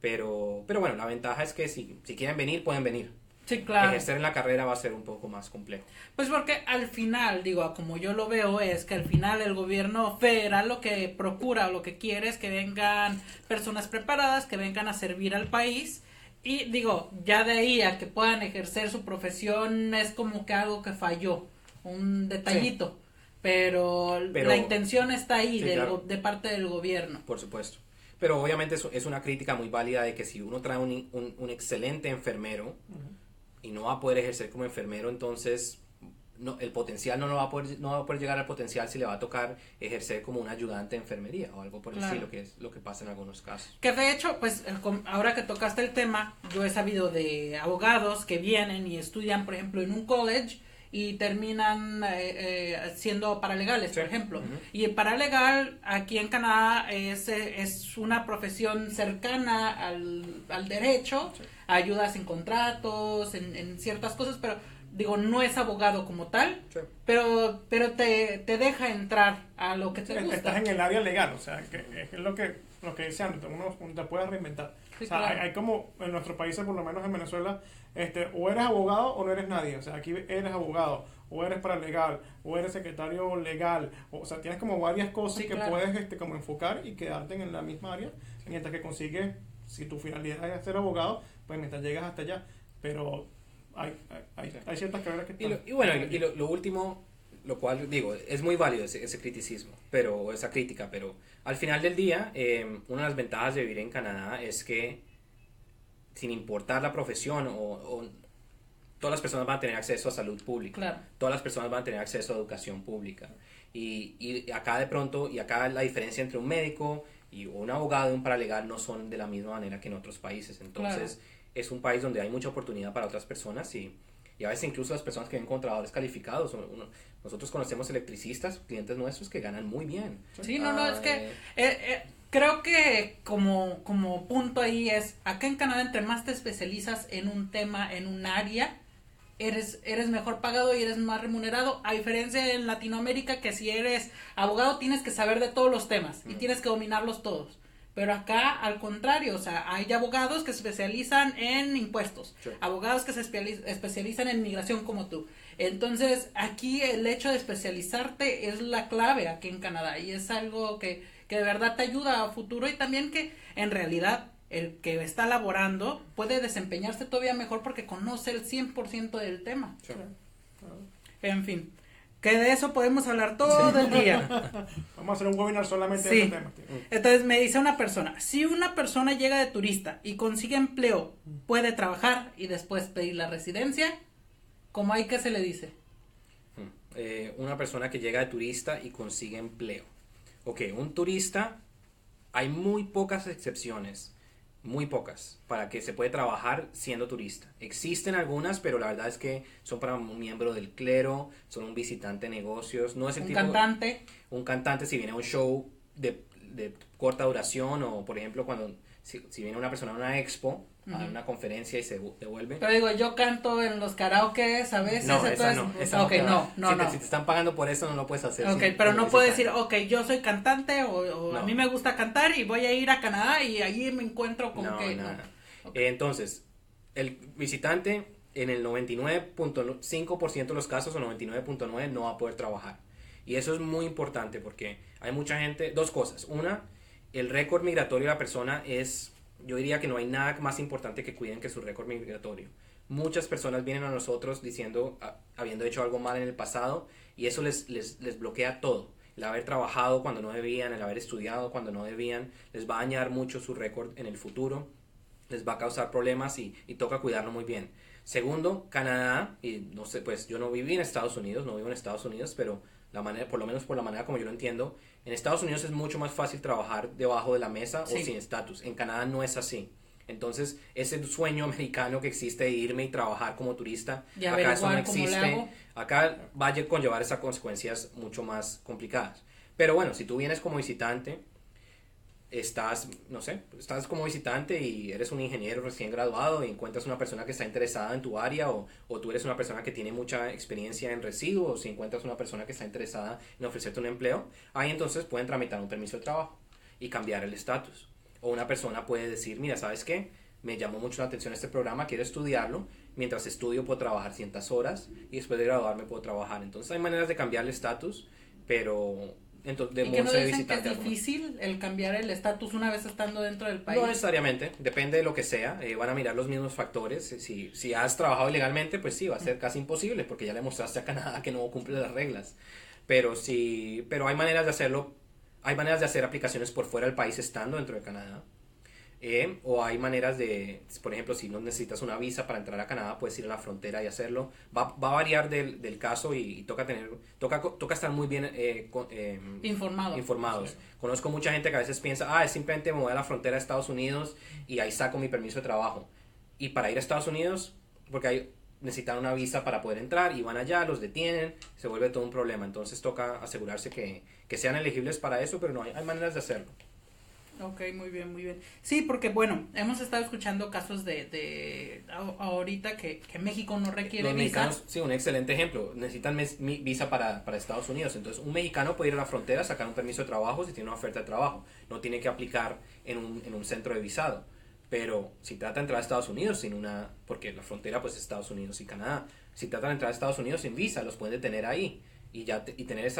pero bueno, la ventaja es que si quieren venir, pueden venir. Sí, claro. Ejercer en la carrera va a ser un poco más complejo. Pues porque al final, como yo lo veo, es que al final el gobierno federal lo que procura o lo que quiere es que vengan personas preparadas, que vengan a servir al país, y ya de ahí a que puedan ejercer su profesión es como que algo que falló, un detallito, sí. pero la intención está ahí, sí, claro, de parte del gobierno. Por supuesto. Pero obviamente es una crítica muy válida de que si uno trae un excelente enfermero, y no va a poder ejercer como enfermero, entonces el potencial no va a poder llegar al potencial si le va a tocar ejercer como un ayudante de enfermería o algo por el estilo, que es lo que pasa en algunos casos. Que de hecho, pues ahora que tocaste el tema, yo he sabido de abogados que vienen y estudian, por ejemplo, en un college y terminan siendo paralegales, por ejemplo. Y el paralegal aquí en Canadá es una profesión cercana al derecho, sí, ayudas en contratos, en ciertas cosas, pero no es abogado como tal, sí, pero te deja entrar a lo que te gusta. Estás en el área legal, o sea, que es lo que dice antes, uno te puede reinventar. Sí, o sea, claro, hay como en nuestros países, por lo menos en Venezuela, o eres abogado o no eres nadie. O sea, aquí eres abogado, o eres paralegal, o eres secretario legal. O sea, tienes como varias cosas, sí, que claro, puedes como enfocar y quedarte en la misma área, mientras que consigues, si tu finalidad es ser abogado, pues mientras llegas hasta allá. Pero hay ciertas carreras que están... Y lo último, lo cual es muy válido ese criticismo, esa crítica, pero al final del día, una de las ventajas de vivir en Canadá es que sin importar la profesión todas las personas van a tener acceso a salud pública, claro, todas las personas van a tener acceso a educación pública, y acá la diferencia entre un médico y un abogado y un paralegal no son de la misma manera que en otros países. Entonces, claro, es un país donde hay mucha oportunidad para otras personas, y a veces incluso las personas que ven contadores calificados, nosotros conocemos electricistas, clientes nuestros que ganan muy bien. Sí, es que creo que como punto ahí es, acá en Canadá entre más te especializas en un tema, en un área, eres mejor pagado y eres más remunerado, a diferencia en Latinoamérica que si eres abogado tienes que saber de todos los temas y tienes que dominarlos todos. Pero acá, al contrario, o sea, hay abogados que se especializan en impuestos, sí. Abogados que se especializan en migración como tú. Entonces, aquí el hecho de especializarte es la clave aquí en Canadá y es algo que de verdad te ayuda a futuro y también que en realidad el que está laborando puede desempeñarse todavía mejor porque conoce el 100% del tema. Sí. En fin. Que de eso podemos hablar todo el día. Vamos a hacer un webinar solamente de este tema. Entonces me dice una persona, si una persona llega de turista y consigue empleo, puede trabajar y después pedir la residencia, ¿cómo hay que se le dice? Una persona que llega de turista y consigue empleo. Ok, un turista, hay muy pocas excepciones. Muy pocas, para que se puede trabajar siendo turista. Existen algunas, pero la verdad es que son para un miembro del clero, son un visitante de negocios, no es el un tipo... cantante. Un cantante si viene a un show de corta duración o, por ejemplo, cuando si viene una persona a una expo, a una conferencia y se devuelve. Pero digo, yo canto en los karaokes a veces. No, esa no. Okay, no. Si te están pagando por eso, no lo puedes hacer. Ok, pero no puedo decir, ok, yo soy cantante o no. A mí me gusta cantar y voy a ir a Canadá y allí me encuentro con que... No. Okay. Entonces, el visitante en el 99.5% de los casos o 99.9% no va a poder trabajar. Y eso es muy importante porque hay mucha gente, dos cosas. Una, el récord migratorio de la persona es... Yo diría que no hay nada más importante que cuiden que su récord migratorio. Muchas personas vienen a nosotros diciendo, habiendo hecho algo mal en el pasado, y eso les bloquea todo. El haber trabajado cuando no debían, el haber estudiado cuando no debían, les va a dañar mucho su récord en el futuro, les va a causar problemas y toca cuidarlo muy bien. Segundo, Canadá, y no sé, pues yo no viví en Estados Unidos, pero por lo menos por la manera como yo lo entiendo, en Estados Unidos es mucho más fácil trabajar debajo de la mesa o sin estatus. En Canadá no es así. Entonces, ese sueño americano que existe de irme y trabajar como turista, acá eso no existe. Acá va a conllevar esas consecuencias mucho más complicadas. Pero bueno, si tú vienes como visitante, estás como visitante y eres un ingeniero recién graduado y encuentras una persona que está interesada en tu área o tú eres una persona que tiene mucha experiencia en residuos, o si encuentras una persona que está interesada en ofrecerte un empleo, ahí entonces pueden tramitar un permiso de trabajo y cambiar el estatus. O una persona puede decir, mira, ¿sabes qué? Me llamó mucho la atención este programa, quiero estudiarlo, mientras estudio puedo trabajar ciertas horas y después de graduarme puedo trabajar. Entonces hay maneras de cambiar el estatus, pero... Entonces, ¿y que no dicen que es difícil el cambiar el estatus una vez estando dentro del país? No necesariamente, depende de lo que sea, van a mirar los mismos factores. Si has trabajado ilegalmente, pues sí, va a ser casi imposible porque ya le mostraste a Canadá que no cumple las reglas. Pero hay maneras de hacerlo, hay maneras de hacer aplicaciones por fuera del país estando dentro de Canadá. O hay maneras de, por ejemplo, si no necesitas una visa para entrar a Canadá, puedes ir a la frontera y hacerlo. Va a variar del caso y toca estar muy bien informados. Sí. Conozco mucha gente que a veces piensa, simplemente me voy a la frontera de Estados Unidos y ahí saco mi permiso de trabajo. Y para ir a Estados Unidos, porque ahí necesitan una visa para poder entrar y van allá, los detienen, se vuelve todo un problema. Entonces toca asegurarse que sean elegibles para eso, pero no, hay maneras de hacerlo. Ok, muy bien, muy bien. Sí, porque bueno, hemos estado escuchando casos de ahorita que México no requiere los visa. Mexicanos, sí, un excelente ejemplo. Necesitan visa para Estados Unidos. Entonces, un mexicano puede ir a la frontera, sacar un permiso de trabajo si tiene una oferta de trabajo. No tiene que aplicar en un centro de visado. Pero si trata de entrar a Estados Unidos porque la frontera pues es Estados Unidos y Canadá. Si trata de entrar a Estados Unidos sin visa, los pueden detener ahí. Y tener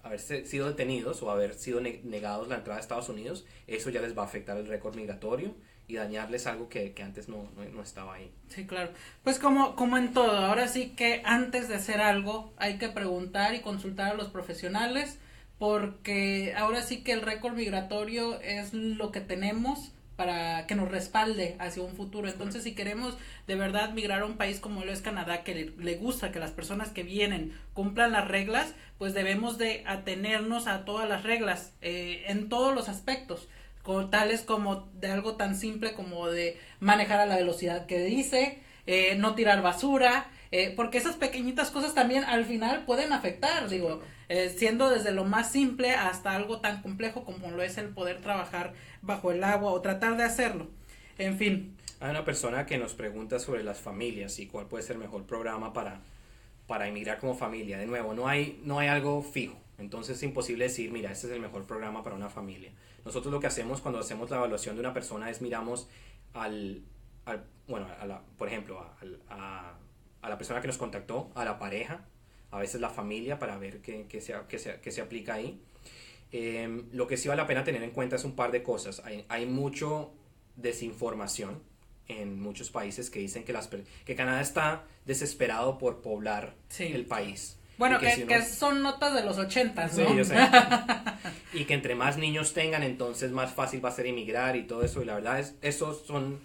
haber sido detenidos o haber sido negados la entrada a Estados Unidos, eso ya les va a afectar el récord migratorio y dañarles algo que antes no estaba ahí. Sí, claro. Pues como en todo, ahora sí que antes de hacer algo hay que preguntar y consultar a los profesionales, porque ahora sí que el récord migratorio es lo que tenemos para que nos respalde hacia un futuro. Entonces, si queremos de verdad migrar a un país como lo es Canadá, que le gusta que las personas que vienen cumplan las reglas, pues debemos de atenernos a todas las reglas, en todos los aspectos, tales como de algo tan simple como de manejar a la velocidad que dice, no tirar basura, porque esas pequeñitas cosas también al final pueden afectar, digo, siendo desde lo más simple hasta algo tan complejo como lo es el poder trabajar bajo el agua o tratar de hacerlo. En fin. Hay una persona que nos pregunta sobre las familias y cuál puede ser el mejor programa para emigrar como familia. De nuevo, no hay algo fijo, entonces es imposible decir, mira, este es el mejor programa para una familia. Nosotros lo que hacemos cuando hacemos la evaluación de una persona es miramos por ejemplo, a la persona que nos contactó, a la pareja, a veces la familia, para ver qué se aplica ahí. Lo que sí vale la pena tener en cuenta es un par de cosas. Hay mucho desinformación en muchos países que dicen que Canadá está desesperado por poblar el país. Bueno, que son notas de los 80, ¿no? Sí, yo sé. Y que entre más niños tengan, entonces más fácil va a ser emigrar y todo eso. Y la verdad esos son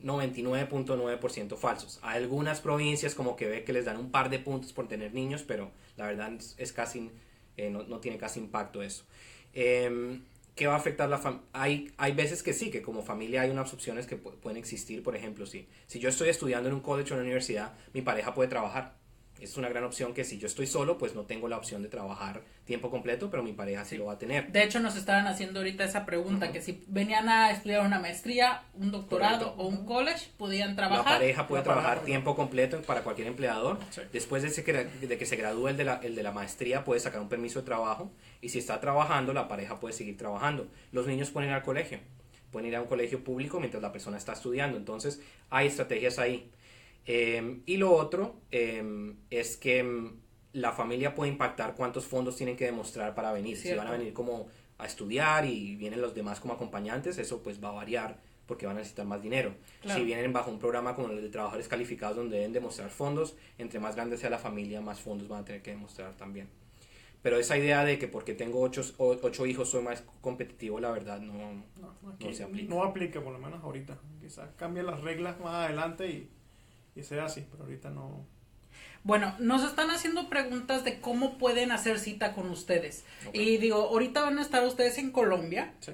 99.9% falsos. Hay algunas provincias como Quebec que les dan un par de puntos por tener niños, pero la verdad es casi, no tiene casi impacto eso. ¿Qué va a afectar la familia? Hay veces que sí, que como familia hay unas opciones que pueden existir. Por ejemplo, si yo estoy estudiando en un college o en una universidad, mi pareja puede trabajar. Es una gran opción que si yo estoy solo, pues no tengo la opción de trabajar tiempo completo, pero mi pareja sí lo va a tener. De hecho, nos estaban haciendo ahorita esa pregunta, que si venían a estudiar una maestría, un doctorado o un college, podían trabajar. La pareja puede trabajar tiempo completo para cualquier empleador. Sí. Después de que se gradúe el de la maestría, puede sacar un permiso de trabajo. Y si está trabajando, la pareja puede seguir trabajando. Los niños pueden ir al colegio. Pueden ir a un colegio público mientras la persona está estudiando. Entonces, hay estrategias ahí. Y lo otro es que la familia puede impactar cuántos fondos tienen que demostrar para venir. Cierto. Si van a venir como a estudiar y vienen los demás como acompañantes, eso pues va a variar porque van a necesitar más dinero. Claro. Si vienen bajo un programa como el de trabajadores calificados donde deben demostrar fondos, entre más grande sea la familia, más fondos van a tener que demostrar también. Pero esa idea de que porque tengo 8 hijos soy más competitivo, la verdad no se aplica. No aplica, por lo menos ahorita. Quizás cambien las reglas más adelante y sea así, pero ahorita no. Bueno, nos están haciendo preguntas de cómo pueden hacer cita con ustedes. Okay. Y digo, ahorita van a estar ustedes en Colombia. Sí.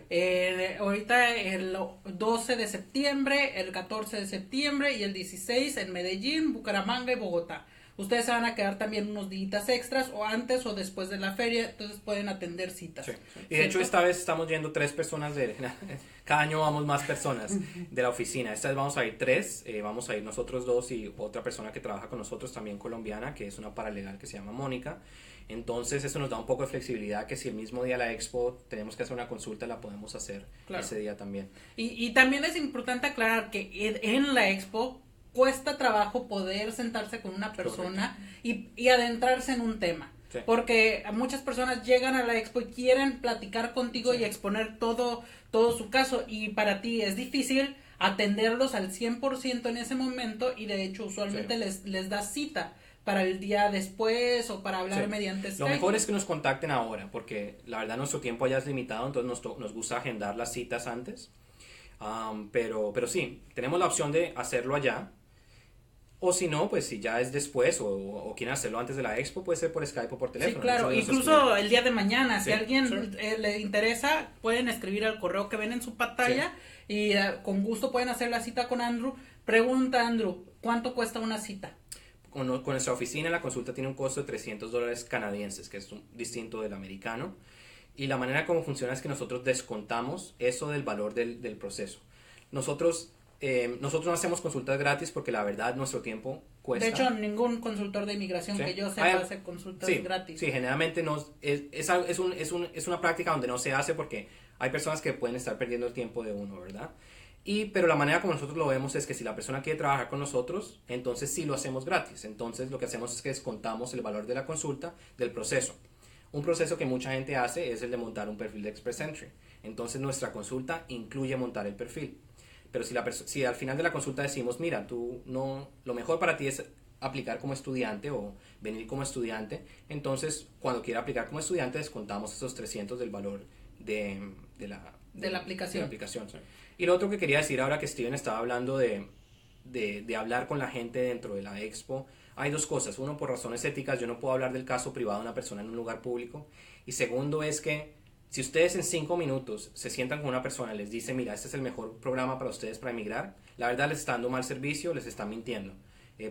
Ahorita el 12 de septiembre, el 14 de septiembre y el 16 en Medellín, Bucaramanga y Bogotá. Ustedes se van a quedar también unos días extras o antes o después de la feria, entonces pueden atender citas. Sí. Y de hecho esta vez estamos yendo 3 personas, cada año vamos más personas de la oficina. Esta vez vamos a ir 3, vamos a ir nosotros 2 y otra persona que trabaja con nosotros también colombiana, que es una paralegal que se llama Mónica. Entonces eso nos da un poco de flexibilidad, que si el mismo día de la expo tenemos que hacer una consulta, la podemos hacer ese día también. Y también es importante aclarar que en la expo cuesta trabajo poder sentarse con una persona y adentrarse en un tema. Sí. Porque muchas personas llegan a la expo y quieren platicar contigo y exponer todo su caso, y para ti es difícil atenderlos al 100% en ese momento, y de hecho usualmente les das cita para el día después o para hablar mediante Skype. Lo mejor es que nos contacten ahora, porque la verdad nuestro tiempo ya es limitado, entonces nos gusta agendar las citas antes. Pero sí, tenemos la opción de hacerlo allá. O si no, pues si ya es después o quieren hacerlo antes de la expo, puede ser por Skype o por teléfono. Sí, claro, incluso el día de mañana, si a alguien le interesa, pueden escribir al correo que ven en su pantalla y con gusto pueden hacer la cita con Andrew. Pregunta, Andrew, ¿cuánto cuesta una cita? Con nuestra oficina la consulta tiene un costo de $300 canadienses, que es distinto del americano. Y la manera como funciona es que nosotros descontamos eso del valor del proceso. Nosotros no hacemos consultas gratis porque la verdad nuestro tiempo cuesta. De hecho, ningún consultor de inmigración que yo sepa hace consultas gratis. Sí, generalmente es una práctica donde no se hace porque hay personas que pueden estar perdiendo el tiempo de uno, ¿verdad? Pero la manera como nosotros lo vemos es que si la persona quiere trabajar con nosotros, entonces sí lo hacemos gratis. Entonces lo que hacemos es que descontamos el valor de la consulta del proceso. Un proceso que mucha gente hace es el de montar un perfil de Express Entry. Entonces nuestra consulta incluye montar el perfil. Pero si al final de la consulta decimos, mira, lo mejor para ti es aplicar como estudiante o venir como estudiante, entonces cuando quiera aplicar como estudiante descontamos esos 300 del valor de la aplicación. Sí. Y lo otro que quería decir ahora que Steven estaba hablando de hablar con la gente dentro de la expo, hay 2 cosas. Uno, por razones éticas, yo no puedo hablar del caso privado de una persona en un lugar público. Y segundo es que si ustedes en 5 minutos se sientan con una persona y les dice, mira, este es el mejor programa para ustedes para emigrar, la verdad les está dando mal servicio, les están mintiendo.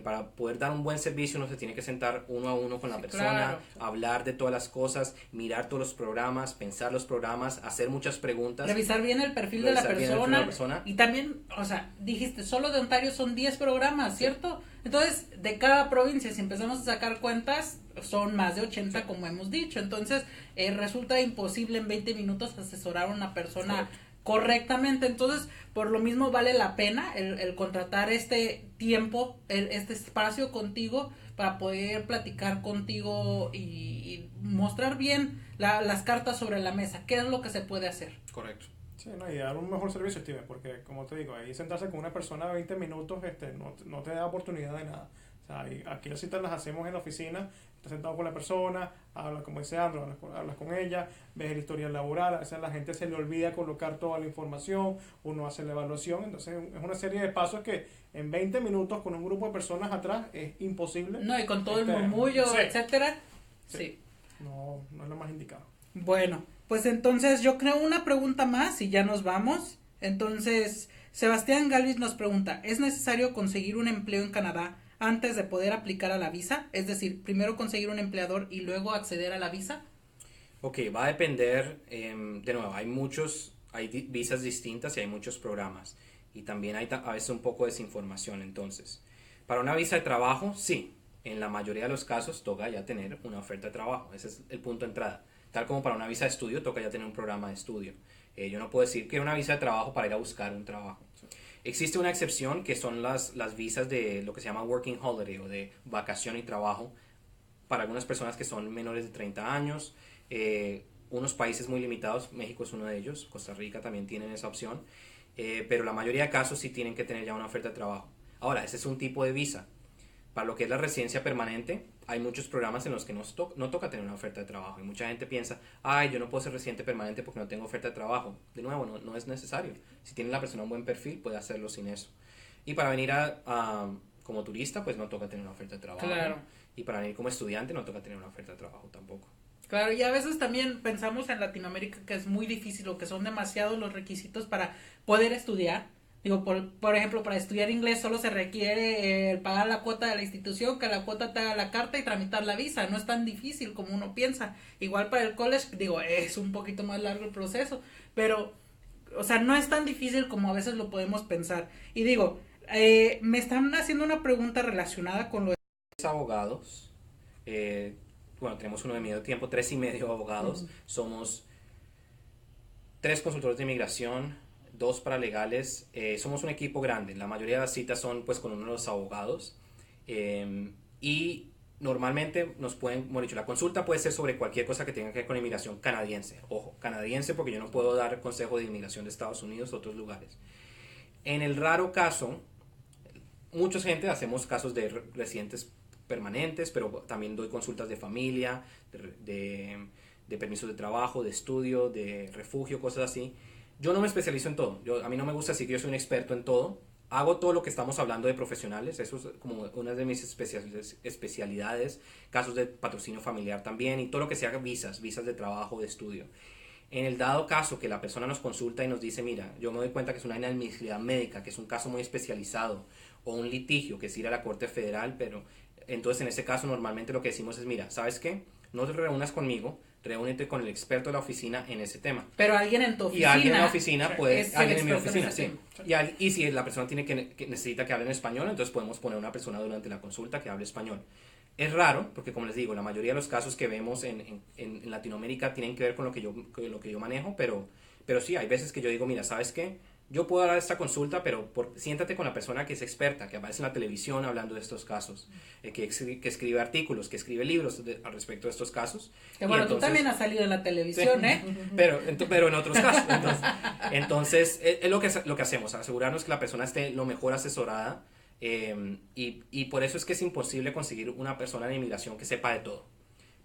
Para poder dar un buen servicio uno se tiene que sentar uno a uno con la persona, claro. hablar de todas las cosas, mirar todos los programas, pensar los programas, hacer muchas preguntas. Revisar bien el perfil de la persona. Y también, o sea, dijiste, solo de Ontario son 10 programas, ¿cierto? Entonces, de cada provincia, si empezamos a sacar cuentas, son más de 80, sí, como hemos dicho. Entonces, resulta imposible en 20 minutos asesorar a una persona correctamente. Entonces, por lo mismo vale la pena el contratar este tiempo, este espacio contigo para poder platicar contigo y mostrar bien las cartas sobre la mesa, qué es lo que se puede hacer. Correcto. Sí, no, y dar un mejor servicio, Steven, porque como te digo, ahí sentarse con una persona 20 minutos no te da oportunidad de nada. O sea, aquí las citas las hacemos en la oficina, estás sentado con la persona, hablas, como dice Andrew, hablas con ella, ves el historial laboral, a veces a la gente se le olvida colocar toda la información, uno hace la evaluación, entonces es una serie de pasos que en 20 minutos con un grupo de personas atrás es imposible. No, y con todo el murmullo, sí, etcétera. Sí. No es lo más indicado. Bueno, pues entonces yo creo una pregunta más y ya nos vamos. Entonces, Sebastián Galvis nos pregunta, ¿es necesario conseguir un empleo en Canadá antes de poder aplicar a la visa? Es decir, primero conseguir un empleador y luego acceder a la visa. Ok, va a depender, de nuevo, hay visas distintas y hay muchos programas. Y también hay a veces un poco de desinformación. Entonces, para una visa de trabajo, sí, en la mayoría de los casos toca ya tener una oferta de trabajo. Ese es el punto de entrada. Tal como para una visa de estudio, toca ya tener un programa de estudio. Yo no puedo decir que una visa de trabajo para ir a buscar un trabajo. Existe una excepción que son las visas de lo que se llama Working Holiday o de vacación y trabajo para algunas personas que son menores de 30 años. Unos países muy limitados, México es uno de ellos, Costa Rica también tienen esa opción, pero la mayoría de casos sí tienen que tener ya una oferta de trabajo. Ahora, ese es un tipo de visa. Para lo que es la residencia permanente, hay muchos programas en los que no toca tener una oferta de trabajo. Y mucha gente piensa, yo no puedo ser residente permanente porque no tengo oferta de trabajo. De nuevo, no es necesario. Si tiene la persona un buen perfil, puede hacerlo sin eso. Y para venir como turista, pues no toca tener una oferta de trabajo. Claro. Y para venir como estudiante, no toca tener una oferta de trabajo tampoco. Claro, y a veces también pensamos en Latinoamérica que es muy difícil o que son demasiados los requisitos para poder estudiar. Digo, por ejemplo, para estudiar inglés solo se requiere pagar la cuota de la institución, que la cuota te haga la carta y tramitar la visa. No es tan difícil como uno piensa. Igual para el college, digo, es un poquito más largo el proceso, pero, o sea, no es tan difícil como a veces lo podemos pensar. Y digo, me están haciendo una pregunta relacionada con lo de... Abogados, bueno, tenemos uno de medio tiempo, 3.5 abogados. Uh-huh. Somos 3 consultores de inmigración, 2 paralegales, somos un equipo grande, la mayoría de las citas son pues con uno de los abogados, y normalmente nos pueden, bueno dicho, la consulta puede ser sobre cualquier cosa que tenga que ver con inmigración canadiense, ojo, canadiense porque yo no puedo dar consejo de inmigración de Estados Unidos o otros lugares. En el raro caso, mucha gente hacemos casos de residentes permanentes, pero también doy consultas de familia, de permisos de trabajo, de estudio, de refugio, cosas así. Yo no me especializo en todo. A mí no me gusta decir que yo soy un experto en todo. Hago todo lo que estamos hablando de profesionales. Eso es como una de mis especialidades. Casos de patrocinio familiar también. Y todo lo que sea visas de trabajo, de estudio. En el dado caso que la persona nos consulta y nos dice, mira, yo me doy cuenta que es una inadmisibilidad médica, que es un caso muy especializado, o un litigio, que es ir a la Corte Federal, pero entonces en ese caso normalmente lo que decimos es, mira, ¿sabes qué? No te reúnas conmigo, reúnete con el experto de la oficina en ese tema. Pero alguien en tu oficina. Y alguien en la oficina puede, alguien en mi oficina, sí. Sí. Y si la persona tiene que necesita que hable en español, entonces podemos poner una persona durante la consulta que hable español. Es raro, porque como les digo, la mayoría de los casos que vemos en Latinoamérica tienen que ver con lo que yo manejo, pero sí, hay veces que yo digo, mira, ¿sabes qué? Yo puedo dar esta consulta, pero siéntate con la persona que es experta, que aparece en la televisión hablando de estos casos, que escribe artículos, que escribe libros al respecto de estos casos. Que bueno, entonces, tú también has salido en la televisión, sí, pero en otros casos. Entonces es lo que hacemos, asegurarnos que la persona esté lo mejor asesorada, y por eso es que es imposible conseguir una persona de inmigración que sepa de todo.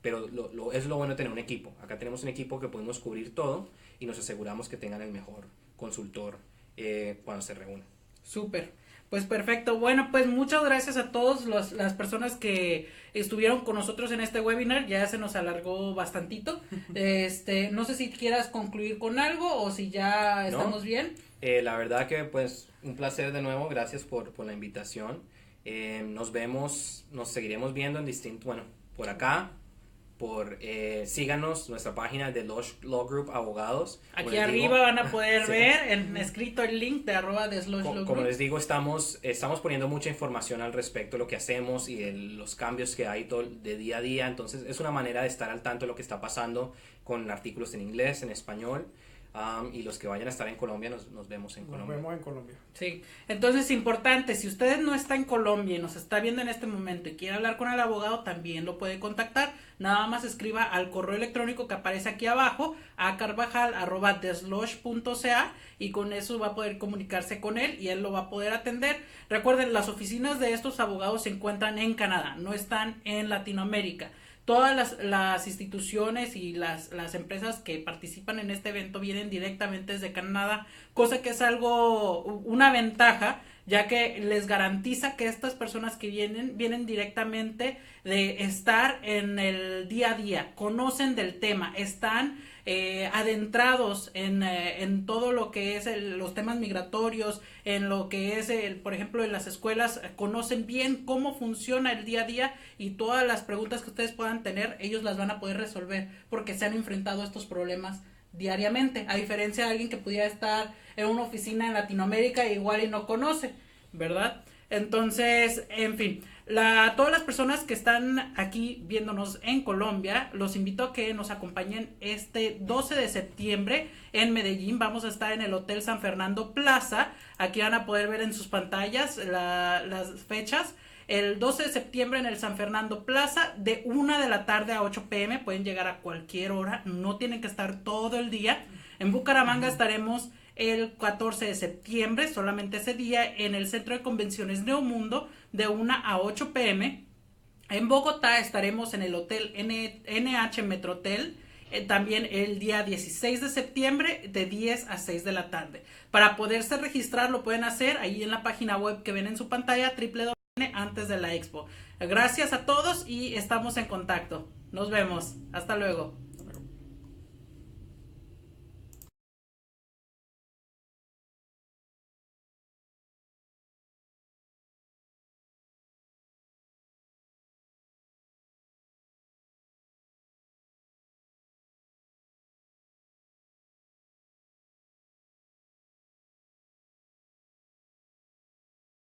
Pero es lo bueno de tener un equipo. Acá tenemos un equipo que podemos cubrir todo y nos aseguramos que tengan el mejor consultor cuando se reúnen. Súper, pues perfecto. Bueno, pues muchas gracias a todas las personas que estuvieron con nosotros en este webinar. Ya se nos alargó bastantito. No sé si quieras concluir con algo o si ya estamos bien. La verdad que pues un placer de nuevo, gracias por la invitación. Nos seguiremos viendo en por acá. Síganos nuestra página de Law Group Abogados. Aquí arriba van a poder ver escrito el link de @TheSlosh como les digo, estamos poniendo mucha información al respecto de lo que hacemos y los cambios que hay de día a día. Entonces es una manera de estar al tanto de lo que está pasando con artículos en inglés, en español. Y los que vayan a estar en Colombia, nos vemos en Colombia. Nos vemos en Colombia. Sí, entonces importante, si usted no está en Colombia y nos está viendo en este momento y quiere hablar con el abogado, también lo puede contactar. Nada más escriba al correo electrónico que aparece aquí abajo, a carvajal@theslosh.ca, y con eso va a poder comunicarse con él y él lo va a poder atender. Recuerden, las oficinas de estos abogados se encuentran en Canadá, no están en Latinoamérica. Todas las instituciones y las empresas que participan en este evento vienen directamente desde Canadá, cosa que es una ventaja, ya que les garantiza que estas personas que vienen directamente de estar en el día a día, conocen del tema, están adentrados en todo lo que es los temas migratorios, en lo que es, por ejemplo, en las escuelas, conocen bien cómo funciona el día a día, y todas las preguntas que ustedes puedan tener, ellos las van a poder resolver porque se han enfrentado a estos problemas diariamente, a diferencia de alguien que pudiera estar en una oficina en Latinoamérica igual y no conoce, ¿verdad? Entonces, en fin, todas las personas que están aquí viéndonos en Colombia, los invito a que nos acompañen este 12 de septiembre en Medellín. Vamos a estar en el Hotel San Fernando Plaza. Aquí van a poder ver en sus pantallas las fechas. El 12 de septiembre en el San Fernando Plaza, de 1 de la tarde a 8 p.m. Pueden llegar a cualquier hora, no tienen que estar todo el día. En Bucaramanga estaremos el 14 de septiembre, solamente ese día, en el Centro de Convenciones Neomundo, de 1 a 8 p.m. En Bogotá estaremos en el Hotel NH Metrotel, también el día 16 de septiembre, de 10 a 6 de la tarde. Para poderse registrar lo pueden hacer ahí en la página web que ven en su pantalla, antes de la expo. Gracias a todos y estamos en contacto. Nos vemos. Hasta luego.